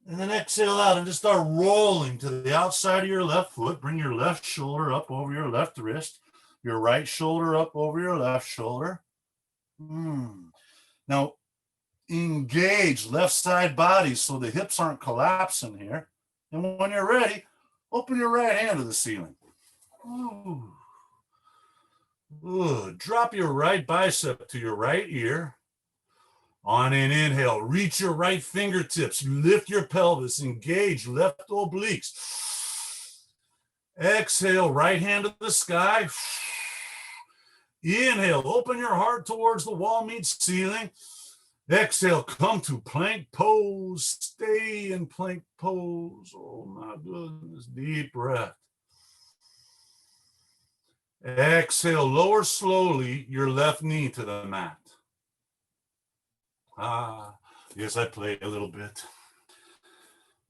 And then exhale out and just start rolling to the outside of your left foot. Bring your left shoulder up over your left wrist. Your right shoulder up over your left shoulder. Now, engage left side body so the hips aren't collapsing here. And when you're ready, open your right hand to the ceiling. Ooh. Ooh. Drop your right bicep to your right ear. On an inhale, reach your right fingertips, lift your pelvis, engage left obliques. Exhale, right hand to the sky. Inhale, open your heart towards the wall meets ceiling. Exhale, come to plank pose. Stay in plank pose. Oh my goodness, deep breath. Exhale, lower slowly your left knee to the mat. Yes, I play a little bit.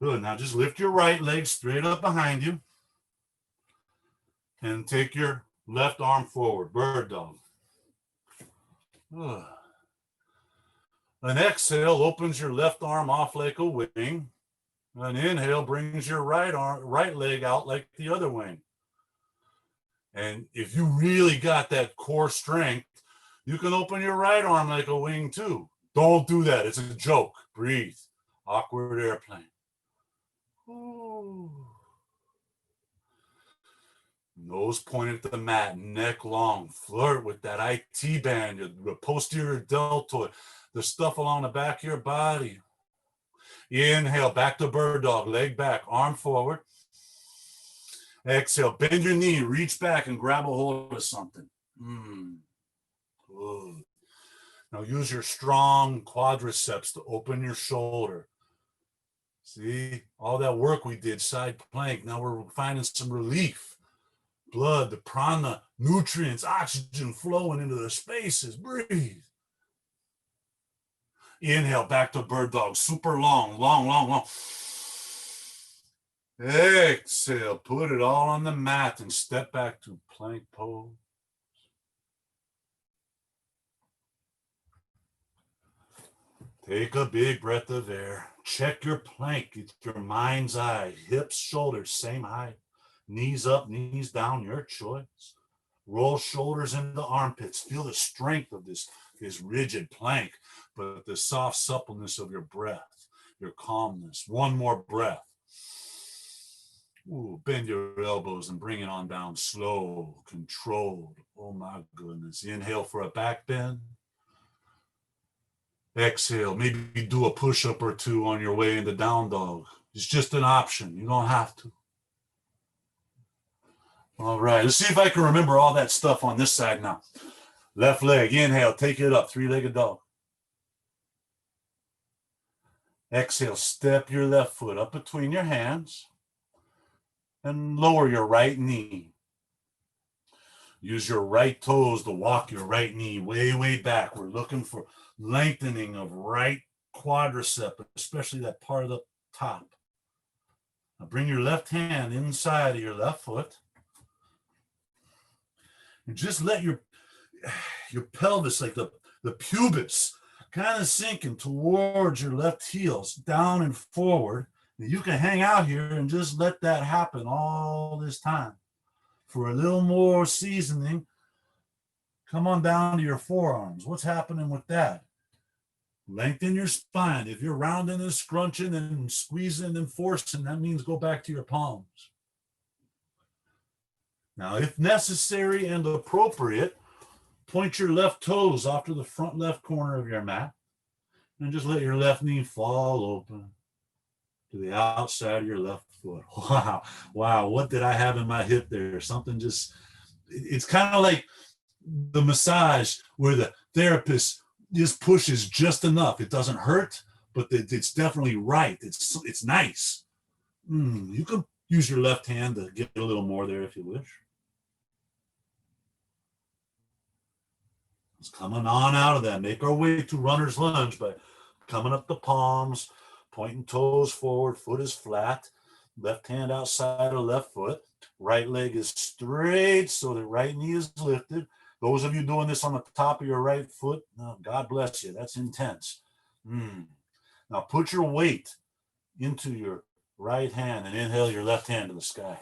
Good, now just lift your right leg straight up behind you and take your left arm forward, bird dog. Good. An exhale opens your left arm off like a wing. An inhale brings your right leg out like the other wing. And if you really got that core strength, you can open your right arm like a wing too. Don't do that. It's a joke. Breathe. Awkward airplane. Ooh. Nose pointed to the mat, neck long. Flirt with that IT band, your posterior deltoid, the stuff along the back of your body. Inhale, back to bird dog, leg back, arm forward. Exhale, bend your knee, reach back and grab a hold of something. Good. Now use your strong quadriceps to open your shoulder. See, all that work we did, side plank, now we're finding some relief. Blood, the prana, nutrients, oxygen flowing into the spaces. Breathe. Inhale, back to bird dog, super long, long, long, long. Exhale, put it all on the mat and step back to plank pose. Take a big breath of air. Check your plank. It's your mind's eye. Hips, shoulders, same height. Knees up, knees down, your choice. Roll shoulders into armpits. Feel the strength of this rigid plank, but the soft suppleness of your breath, your calmness. One more breath. Ooh, bend your elbows and bring it on down slow, controlled. Oh my goodness. Inhale for a back bend. Exhale, maybe do a push-up or two on your way into down dog. It's just an option. You don't have to. All right, let's see if I can remember all that stuff on this side now. Left leg, inhale, take it up, three-legged dog. Exhale, step your left foot up between your hands and lower your right knee. Use your right toes to walk your right knee way, way back. We're looking for lengthening of right quadricep, especially that part of the top. Now bring your left hand inside of your left foot. And just let your pelvis, like the pubis, kind of sinking towards your left heels, down and forward. And you can hang out here and just let that happen all this time. For a little more seasoning, come on down to your forearms. What's happening with that? Lengthen your spine. If you're rounding and scrunching and squeezing and forcing, that means go back to your palms. Now, if necessary and appropriate, point your left toes off to the front left corner of your mat and just let your left knee fall open to the outside of your left foot. Wow, what did I have in my hip there? Something just, it's kind of like the massage where the therapist just pushes just enough. It doesn't hurt, but it's definitely right. It's nice. You Use your left hand to get a little more there if you wish. It's coming on out of that. Make our way to runner's lunge by coming up the palms, pointing toes forward, foot is flat, left hand outside of left foot, right leg is straight so the right knee is lifted. Those of you doing this on the top of your right foot, oh, God bless you, that's intense. Now put your weight into your right hand and inhale your left hand to the sky.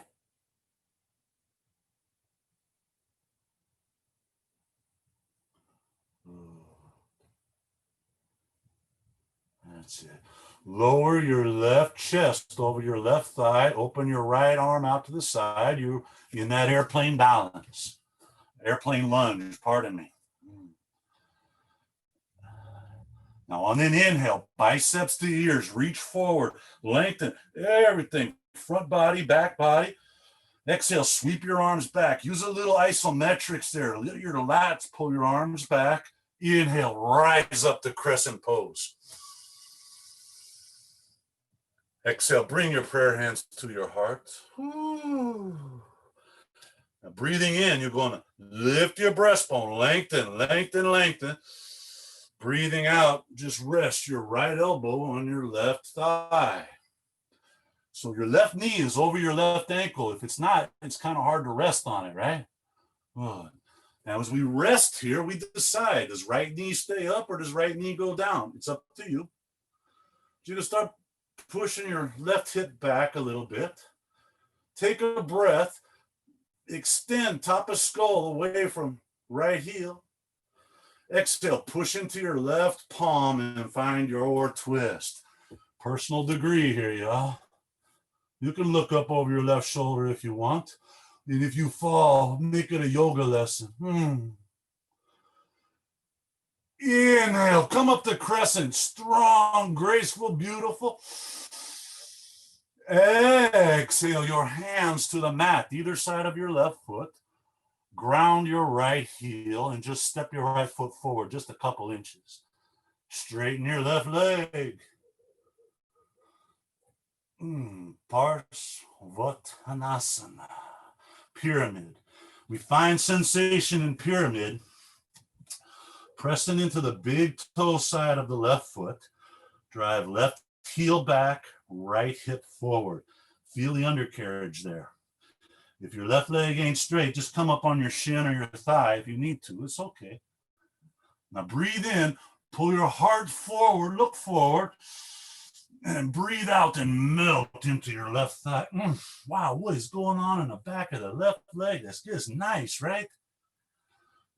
That's it. Lower your left chest over your left thigh. Open your right arm out to the side. You're in that airplane balance. Airplane lunge, pardon me. Now on an inhale, biceps to ears, reach forward, lengthen everything. Front body, back body. Exhale, sweep your arms back. Use a little isometrics there. Let your lats pull your arms back. Inhale, rise up to crescent pose. Exhale, bring your prayer hands to your heart. Now breathing in, you're going to lift your breastbone, lengthen, lengthen, lengthen. Breathing out, just rest your right elbow on your left thigh. So your left knee is over your left ankle. If it's not, it's kind of hard to rest on it, right? Good. Now, as we rest here, we decide, does right knee stay up or does right knee go down? It's up to you. You're going to start pushing your left hip back a little bit. Take a breath. Extend top of skull away from right heel. Exhale, push into your left palm and find your twist. Personal degree here, y'all. You can look up over your left shoulder if you want. And if you fall, make it a yoga lesson. Inhale, come up to crescent. Strong, graceful, beautiful. Exhale, your hands to the mat, either side of your left foot. Ground your right heel and just step your right foot forward just a couple inches. Straighten your left leg. Parsvottanasana. Pyramid. We find sensation in pyramid. Pressing into the big toe side of the left foot. Drive left heel back, right hip forward. Feel the undercarriage there. If your left leg ain't straight, just come up on your shin or your thigh if you need to. It's okay. Now breathe in, pull your heart forward, look forward, and breathe out and melt into your left thigh. Wow, what is going on in the back of the left leg? That's just nice, right?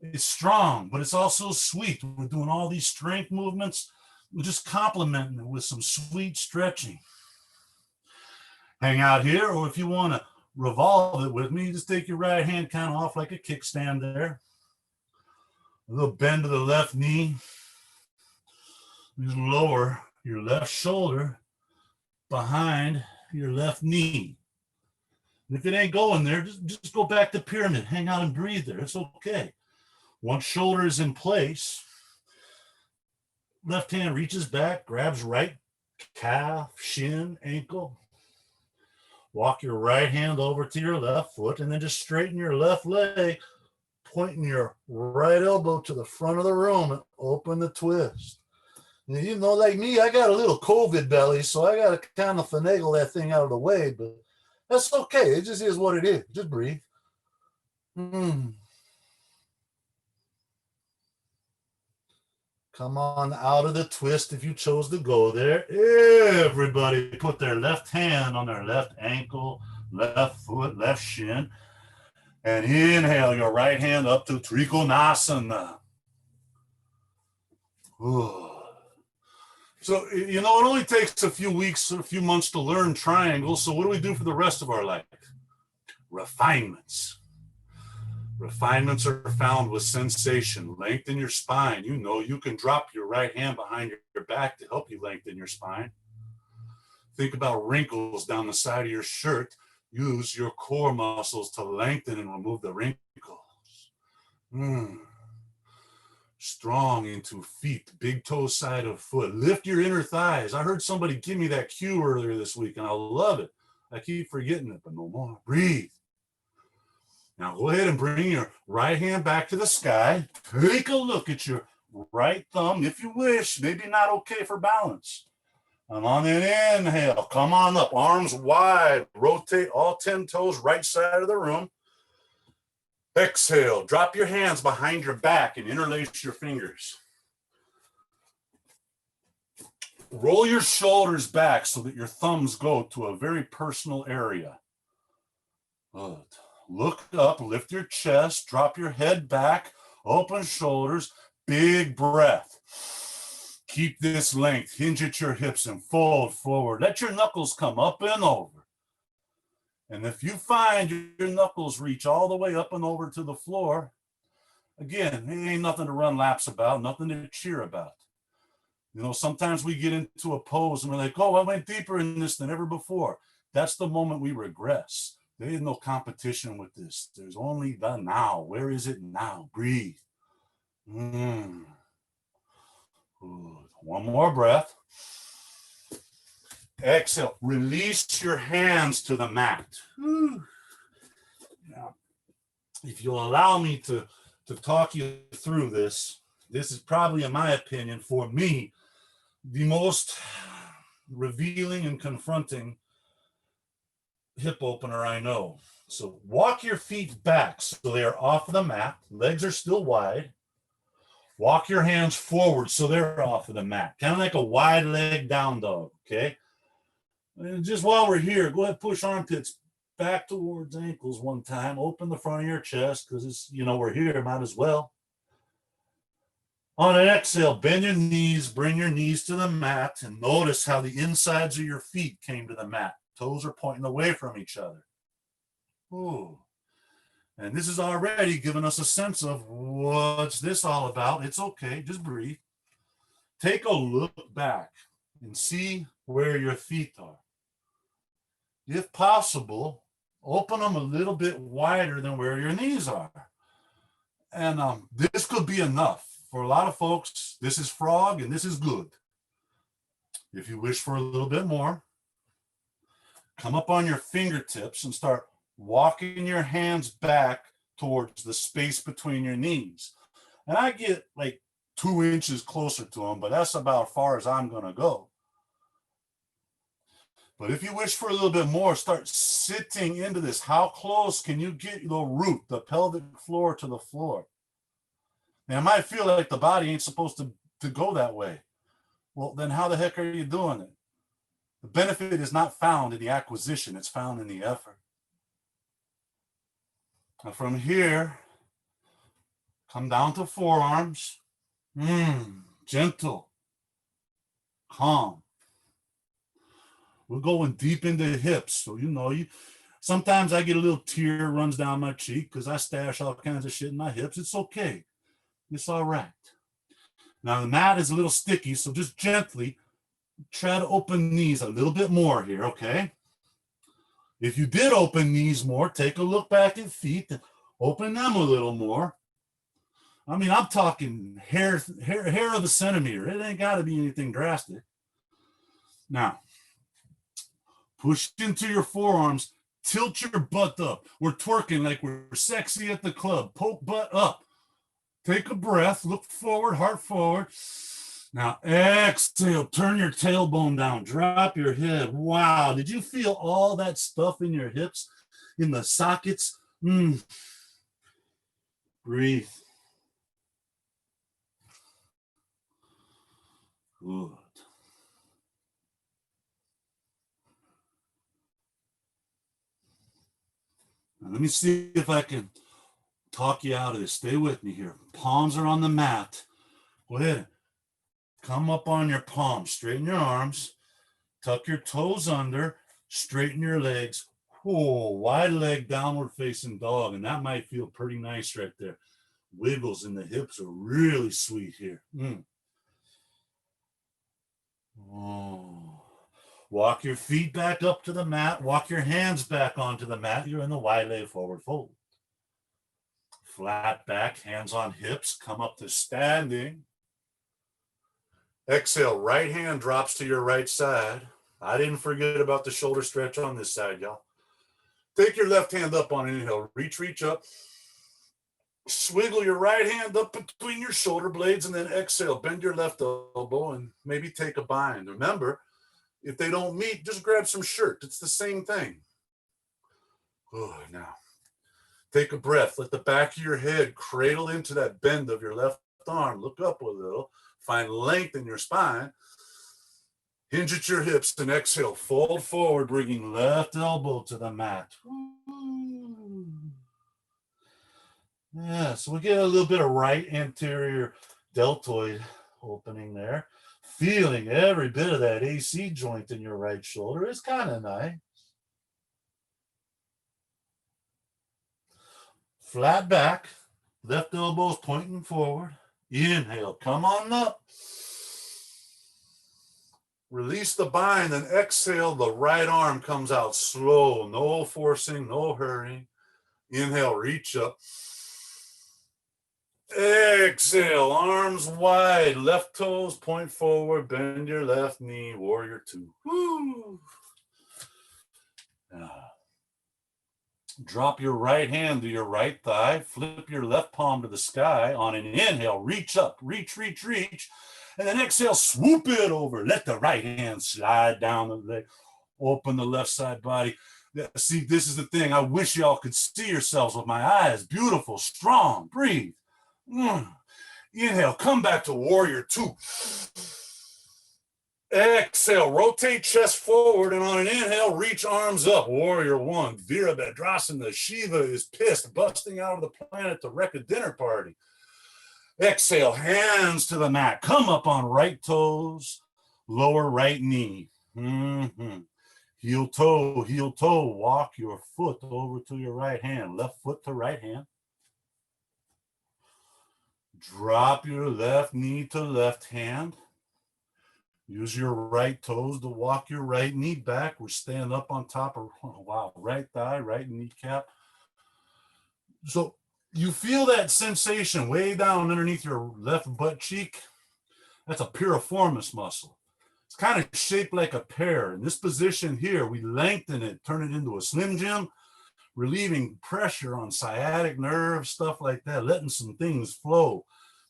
It's strong, but it's also sweet. We're doing all these strength movements. We're just complementing it with some sweet stretching. Hang out here, or if you want to revolve it with me, just take your right hand kind of off like a kickstand there. A little bend to the left knee. Just lower your left shoulder behind your left knee. And if it ain't going there, just go back to pyramid. Hang out and breathe there. It's okay. Once shoulder is in place, left hand reaches back, grabs right calf, shin, ankle. Walk your right hand over to your left foot and then just straighten your left leg, pointing your right elbow to the front of the room and open the twist. And you know, like me, I got a little COVID belly, so I got to kind of finagle that thing out of the way, but that's okay. It just is what it is. Just breathe. Come on out of the twist if you chose to go there. Everybody put their left hand on their left ankle, left foot, left shin. And inhale your right hand up to Trikonasana. So, you know, it only takes a few weeks or a few months to learn triangles. So what do we do for the rest of our life? Refinements. Refinements are found with sensation. Lengthen your spine. You know, you can drop your right hand behind your back to help you lengthen your spine. Think about wrinkles down the side of your shirt. Use your core muscles to lengthen and remove the wrinkles. Strong into feet, big toe side of foot. Lift your inner thighs. I heard somebody give me that cue earlier this week, and I love it. I keep forgetting it, but no more. Breathe. Now go ahead and bring your right hand back to the sky. Take a look at your right thumb, if you wish. Maybe not okay for balance. And on an inhale, come on up, arms wide. Rotate all 10 toes right side of the room. Exhale, drop your hands behind your back and interlace your fingers. Roll your shoulders back so that your thumbs go to a very personal area. Good. Look up, lift your chest, drop your head back, open shoulders, big breath. Keep this length, hinge at your hips and fold forward. Let your knuckles come up and over. And if you find your knuckles reach all the way up and over to the floor, again, it ain't nothing to run laps about, nothing to cheer about. You know, sometimes we get into a pose and we're like, oh, I went deeper in this than ever before. That's the moment we regress. There is no competition with this. There's only the now. Where is it now? Breathe. Good. One more breath. Exhale. Release your hands to the mat. Now, if you'll allow me to talk you through this, this is probably, in my opinion, for me, the most revealing and confronting hip opener I know. So walk your feet back so they are off the mat. Legs are still wide. Walk your hands forward so they're off of the mat. Kind of like a wide leg down dog, okay? And just while we're here, go ahead, push armpits back towards ankles one time. Open the front of your chest because it's, you know, we're here, might as well. On an exhale, bend your knees, bring your knees to the mat, and notice how the insides of your feet came to the mat. Toes are pointing away from each other. Ooh. And this is already giving us a sense of what's this all about. It's okay, just breathe. Take a look back and see where your feet are. If possible, open them a little bit wider than where your knees are. And this could be enough. For a lot of folks, this is frog and this is good. If you wish for a little bit more, come up on your fingertips and start walking your hands back towards the space between your knees. And I get like 2 inches closer to them, but that's about as far as I'm going to go. But if you wish for a little bit more, start sitting into this. How close can you get the root, the pelvic floor to the floor? Now, it might feel like the body ain't supposed to go that way. Well, then how the heck are you doing it? The benefit is not found in the acquisition. It's found in the effort. Now from here, come down to forearms. Gentle, calm. We're going deep into the hips. So, you know, sometimes I get a little tear runs down my cheek because I stash all kinds of shit in my hips. It's okay. It's all right. Now the mat is a little sticky, so just gently try to open these a little bit more here, okay? If you did open these more, take a look back at feet and open them a little more. I mean, I'm talking hair of a centimeter. It ain't got to be anything drastic. Now, push into your forearms, tilt your butt up. We're twerking like we're sexy at the club. Poke butt up. Take a breath, look forward, heart forward. Now exhale, turn your tailbone down, drop your head. Wow, did you feel all that stuff in your hips, in the sockets? Breathe. Good. Now let me see if I can talk you out of this. Stay with me here. Palms are on the mat. Go ahead. Come up on your palms. Straighten your arms. Tuck your toes under. Straighten your legs. Whoa, wide leg downward facing dog. And that might feel pretty nice right there. Wiggles in the hips are really sweet here. Oh. Walk your feet back up to the mat. Walk your hands back onto the mat. You're in the wide leg forward fold. Flat back, hands on hips. Come up to standing. Exhale, right hand drops to your right side. I didn't forget about the shoulder stretch on this side, y'all. Take your left hand up on inhale. Reach up. Swiggle your right hand up between your shoulder blades and then exhale. Bend your left elbow and maybe take a bind. Remember, if they don't meet, just grab some shirt. It's the same thing. Oh, now, take a breath. Let the back of your head cradle into that bend of your left arm. Look up a little. Find length in your spine. Hinge at your hips and exhale. Fold forward, bringing left elbow to the mat. Yeah, so we get a little bit of right anterior deltoid opening there. Feeling every bit of that AC joint in your right shoulder. It's kind of nice. Flat back, left elbows pointing forward. Inhale, come on up. Release the bind and exhale. The right arm comes out slow. No forcing, no hurry. Inhale, reach up. Exhale, arms wide, left toes point forward, bend your left knee, warrior two. Woo. Drop your right hand to your right thigh, flip your left palm to the sky. On an inhale, reach up, reach. And then exhale, swoop it over. Let the right hand slide down the leg. Open the left side body. See, this is the thing. I wish y'all could see yourselves with my eyes. Beautiful, strong, breathe. Inhale, come back to warrior two. Exhale, rotate chest forward, and on an inhale, reach arms up. Warrior one, Virabhadrasana. Shiva is pissed, busting out of the planet to wreck a dinner party. Exhale, hands to the mat. Come up on right toes, lower right knee. Heel toe, walk your foot over to your right hand. Left foot to right hand. Drop your left knee to left hand. Use your right toes to walk your right knee back. We're staying up on top of, right thigh, right kneecap. So you feel that sensation way down underneath your left butt cheek. That's a piriformis muscle. It's kind of shaped like a pear. In this position here, we lengthen it, turn it into a Slim Jim, relieving pressure on sciatic nerve, stuff like that, letting some things flow.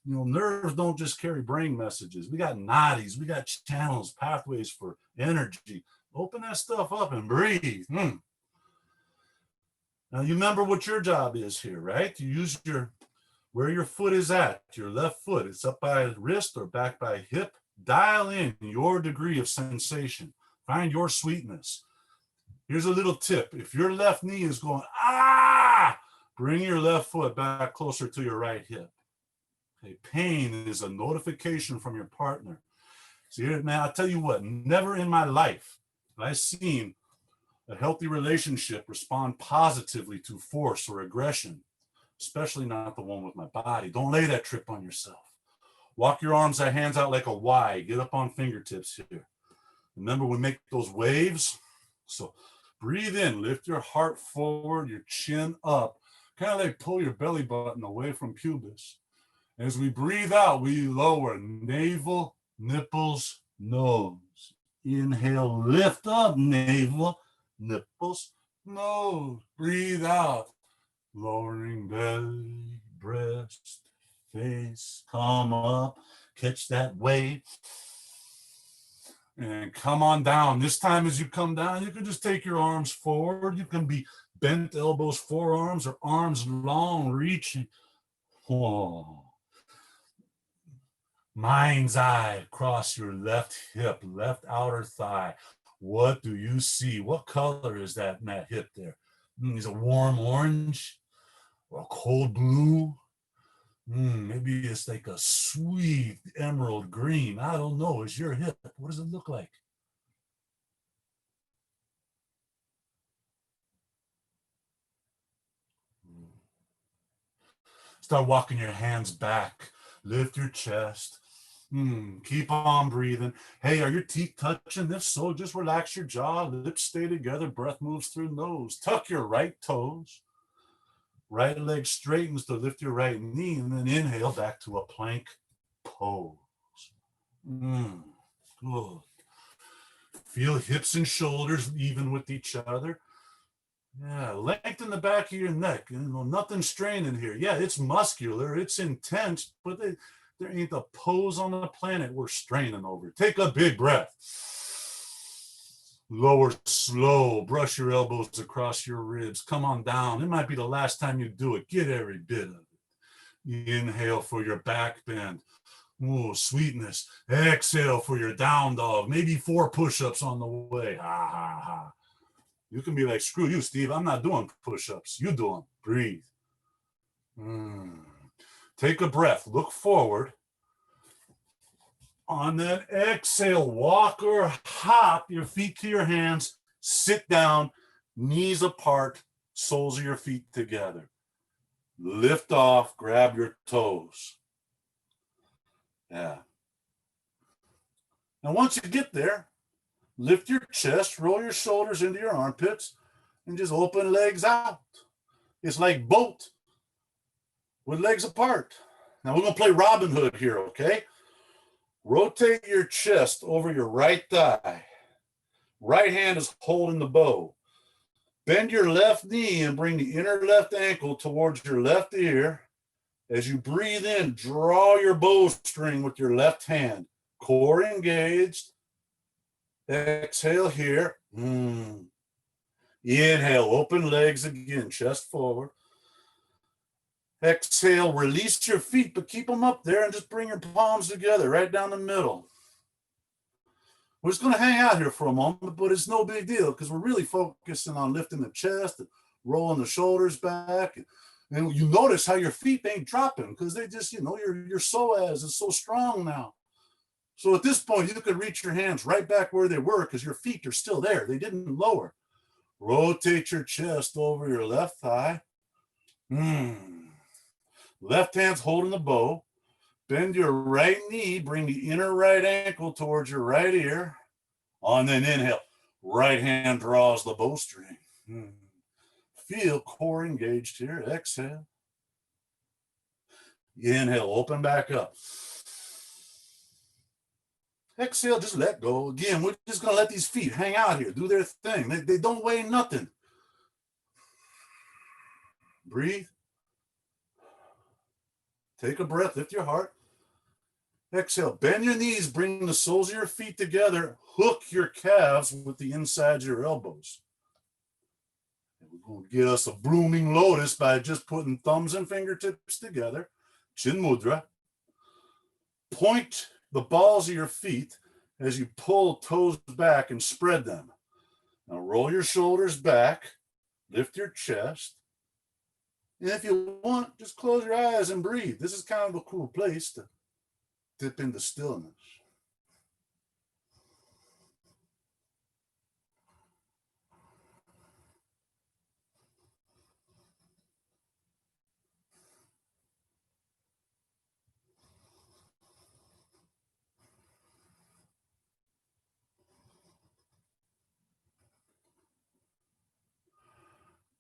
You know, nerves don't just carry brain messages. We got nadis, we got channels, pathways for energy. Open that stuff up and breathe. Now you remember what your job is here, right? You use where your foot is at, your left foot. It's up by the wrist or back by hip. Dial in your degree of sensation. Find your sweetness. Here's a little tip. If your left knee is going, bring your left foot back closer to your right hip. Okay, pain is a notification from your partner. See, man, I'll tell you what, never in my life have I seen a healthy relationship respond positively to force or aggression, especially not the one with my body. Don't lay that trip on yourself. Walk your arms and hands out like a Y. Get up on fingertips here. Remember, we make those waves. So breathe in, lift your heart forward, your chin up. Kind of like pull your belly button away from pubis. As we breathe out, we lower navel, nipples, nose. Inhale, lift up, navel, nipples, nose. Breathe out, lowering belly, breast, face. Come up, catch that wave. And come on down. This time as you come down, you can just take your arms forward. You can be bent elbows, forearms, or arms long, reaching. Whoa. Mind's eye across your left hip, left outer thigh. What do you see? What color is that in that hip there? Is it warm orange or a cold blue? Maybe it's like a sweet emerald green. I don't know. It's your hip. What does it look like? Start walking your hands back. Lift your chest. Keep on breathing. Hey, are your teeth touching? If so, just relax your jaw. Lips stay together. Breath moves through nose. Tuck your right toes. Right leg straightens to lift your right knee, and then inhale back to a plank pose. Good. Feel hips and shoulders even with each other. Yeah, lengthen the back of your neck. You know, nothing straining here. Yeah, it's muscular, it's intense, but there ain't a pose on the planet we're straining over. Take a big breath. Lower slow, brush your elbows across your ribs. Come on down. It might be the last time you do it. Get every bit of it. Inhale for your back bend. Ooh, sweetness. Exhale for your down dog. Maybe 4 push-ups on the way. Ha, ha, ha. You can be like, screw you, Steve. I'm not doing push-ups. You do them. Breathe. Take a breath. Look forward. On that exhale, walk or hop your feet to your hands. Sit down, knees apart, soles of your feet together. Lift off, grab your toes. Yeah. Now, once you get there, lift your chest, roll your shoulders into your armpits, and just open legs out. It's like boat with legs apart. Now, we're going to play Robin Hood here, okay? Rotate your chest over your right thigh. Right hand is holding the bow. Bend your left knee and bring the inner left ankle towards your left ear. As you breathe in, draw your bowstring with your left hand. Core engaged. Exhale here. Inhale, open legs again, chest forward. Exhale, release your feet, but keep them up there and just bring your palms together right down the middle. We're just going to hang out here for a moment, but it's no big deal because we're really focusing on lifting the chest and rolling the shoulders back. And you notice how your feet ain't dropping because they just, your psoas is so strong now. So at this point, you could reach your hands right back where they were because your feet are still there. They didn't lower. Rotate your chest over your left thigh. Left hand's holding the bow. Bend your right knee. Bring the inner right ankle towards your right ear. On an inhale, right hand draws the bowstring. Feel core engaged here. Exhale. Inhale, open back up. Exhale, just let go. Again, we're just going to let these feet hang out here, do their thing. They don't weigh nothing. Breathe. Take a breath, lift your heart. Exhale, bend your knees, bring the soles of your feet together. Hook your calves with the insides of your elbows. And we're going to get us a blooming lotus by just putting thumbs and fingertips together. Chin mudra. Point the balls of your feet as you pull toes back and spread them. Now roll your shoulders back, lift your chest. And if you want, just close your eyes and breathe. This is kind of a cool place to dip into stillness.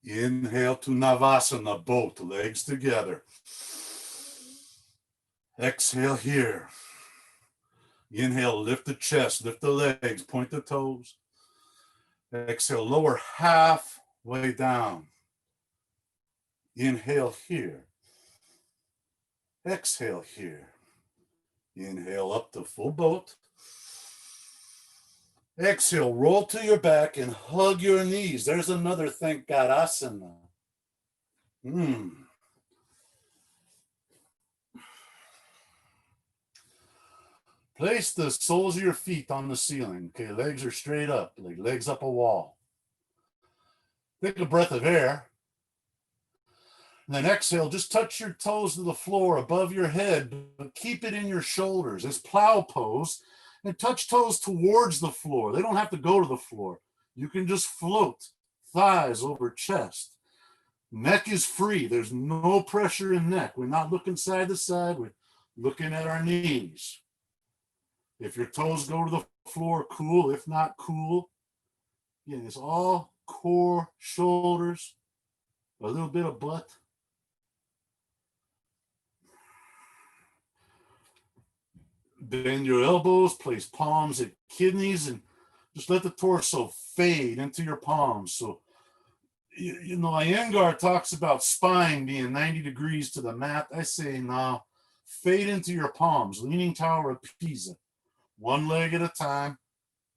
Inhale to Navasana, both legs together. Exhale here. Inhale, lift the chest, lift the legs, point the toes. Exhale, lower halfway down. Inhale here. Exhale here. Inhale up to full boat. Exhale, roll to your back and hug your knees. There's another thank God asana. Place the soles of your feet on the ceiling. Okay, legs are straight up, like legs up a wall. Take a breath of air. And then exhale, just touch your toes to the floor above your head, but keep it in your shoulders. It's plow pose. And touch toes towards the floor. They don't have to go to the floor. You can just float, thighs over chest. Neck is free. There's no pressure in neck. We're not looking side to side. We're looking at our knees. If your toes go to the floor, cool. If not, cool. Again, it's all core, shoulders, a little bit of butt. Bend your elbows, place palms at kidneys, and Just let the torso fade into your palms. So, you know, Iyengar talks about spine being 90 degrees to the mat. I say, nah, fade into your palms, leaning tower of Pisa. One leg at a time,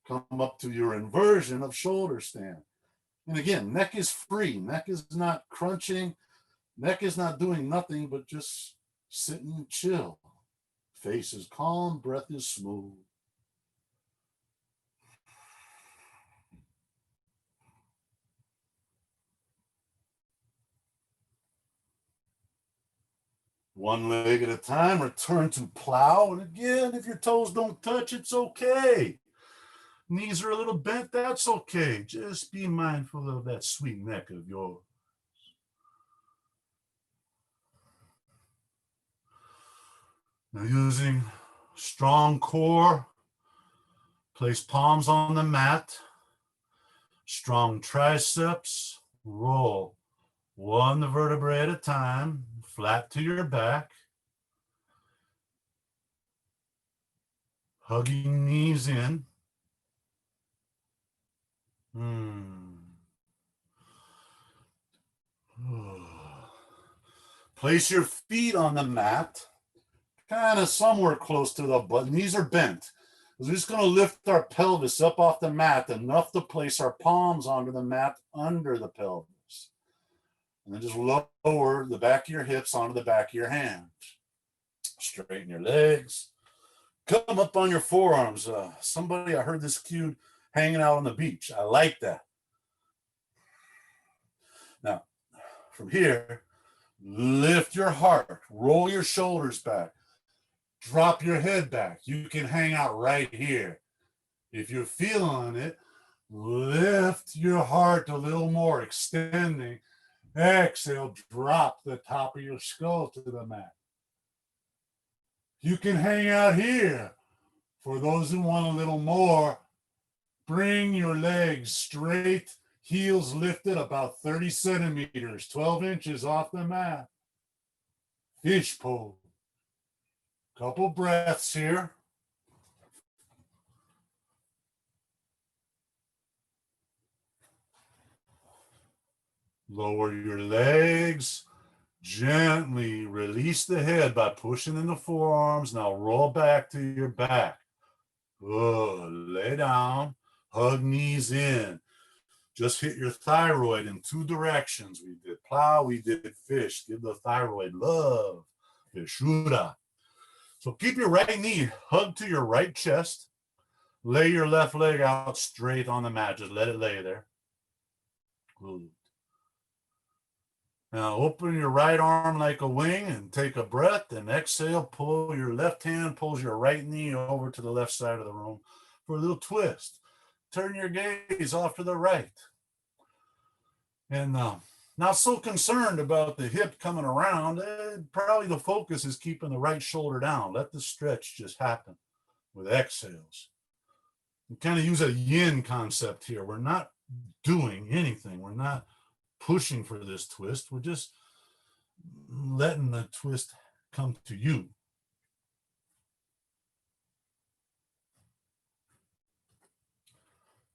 come up to your inversion of shoulder stand. And again, neck is free. Neck is not crunching. Neck is not doing nothing but just sitting chill. Face is calm, breath is smooth. One leg at a time, return to plow. And again, if your toes don't touch, it's okay. Knees are a little bent, that's okay. Just be mindful of that sweet neck of yours. Now using strong core, place palms on the mat, strong triceps, roll one vertebrae at a time, flat to your back, hugging knees in. Place your feet on the mat, kind of somewhere close to the butt. Knees are bent. We're just going to lift our pelvis up off the mat enough to place our palms onto the mat under the pelvis. And then just lower the back of your hips onto the back of your hands. Straighten your legs. Come up on your forearms. Somebody, I heard this cued hanging out on the beach. I like that. Now, from here, lift your heart. Roll your shoulders back. Drop your head back. You can hang out right here. If you're feeling it, lift your heart a little more, extending. Exhale, drop the top of your skull to the mat. You can hang out here. For those who want a little more, bring your legs straight, heels lifted about 30 centimeters, 12 inches off the mat. Fish pose. Couple breaths here. Lower your legs. Gently release the head by pushing in the forearms. Now roll back to your back. Good. Lay down. Hug knees in. Just hit your thyroid in two directions. We did plow, we did fish. Give the thyroid love. Vishura. So keep your right knee hugged to your right chest. Lay your left leg out straight on the mat. Just let it lay there. Good. Now open your right arm like a wing and take a breath and exhale. Pull your left hand, pulls your right knee over to the left side of the room for a little twist. Turn your gaze off to the right. And not so concerned about the hip coming around. Probably the focus is keeping the right shoulder down. Let the stretch just happen with exhales. We kind of use a yin concept here. We're not doing anything. We're not pushing for this twist. We're just letting the twist come to you.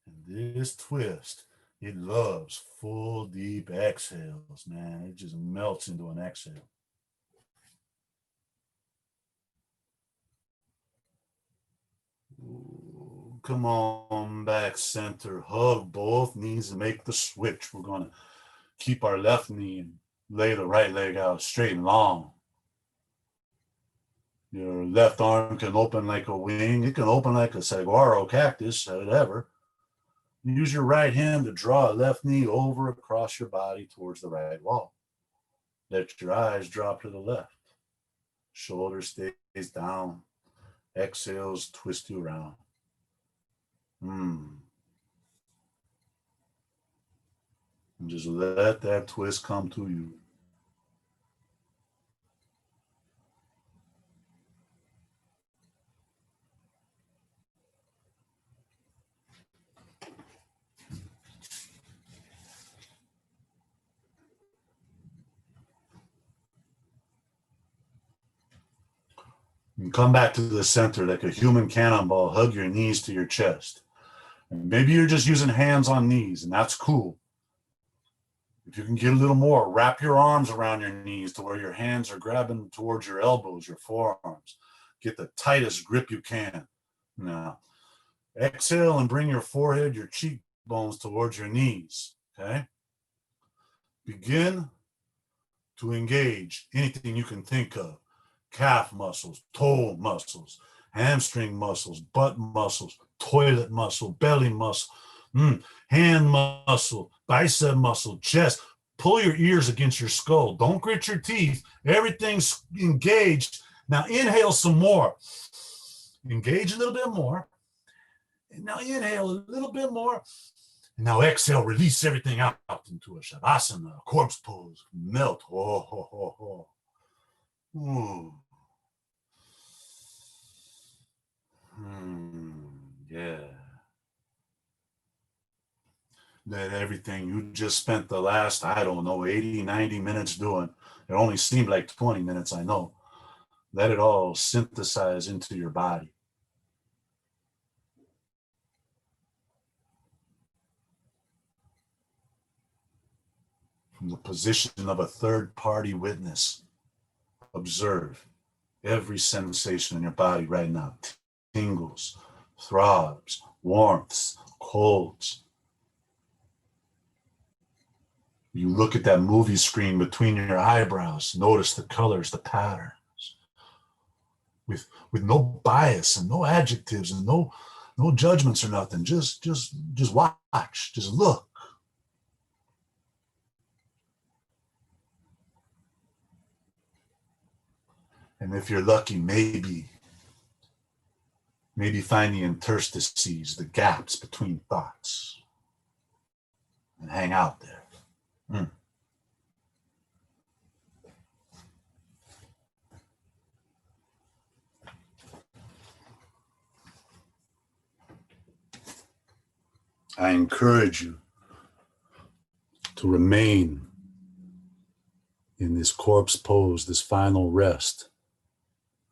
And this twist, it loves full, deep exhales, man. It just melts into an exhale. Ooh, come on back center. Hug both knees and make the switch. We're going to keep our left knee and lay the right leg out straight and long. Your left arm can open like a wing. It can open like a saguaro cactus, whatever. Use your right hand to draw a left knee over across your body towards the right wall. Let your eyes drop to the left. Shoulder stays down. Exhales, twist you around. And just let that twist come to you. And come back to the center like a human cannonball. Hug your knees to your chest. And maybe you're just using hands on knees, and that's cool. If you can get a little more, wrap your arms around your knees to where your hands are grabbing towards your elbows, your forearms. Get the tightest grip you can. Now, exhale and bring your forehead, your cheekbones towards your knees, okay? Begin to engage anything you can think of. Calf muscles, toe muscles, hamstring muscles, butt muscles, toilet muscle, belly muscle, hand muscle, bicep muscle, chest. Pull your ears against your skull. Don't grit your teeth. Everything's engaged. Now inhale some more. Engage a little bit more. And now inhale a little bit more. And now exhale, release everything out into a shavasana, a corpse pose. Melt. Oh, ho, ho, ho. Ooh. Yeah. Let everything you just spent the last, I don't know, 80, 90 minutes doing. It only seemed like 20 minutes, I know. Let it all synthesize into your body. From the position of a third-party witness, observe every sensation in your body right now. Tingles, throbs, warmths, colds. You look at that movie screen between your eyebrows, notice the colors, the patterns. With no bias and no adjectives and no judgments or nothing. Just watch, just look. And if you're lucky, maybe find the interstices, the gaps between thoughts, and hang out there. I encourage you to remain in this corpse pose, this final rest,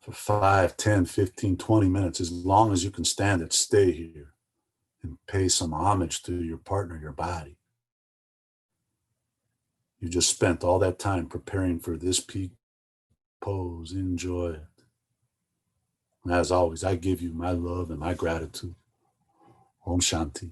for 5, 10, 15, 20 minutes, as long as you can stand it. Stay here and pay some homage to your partner, your body. You just spent all that time preparing for this peak pose. Enjoy it. And as always, I give you my love and my gratitude. Om Shanti.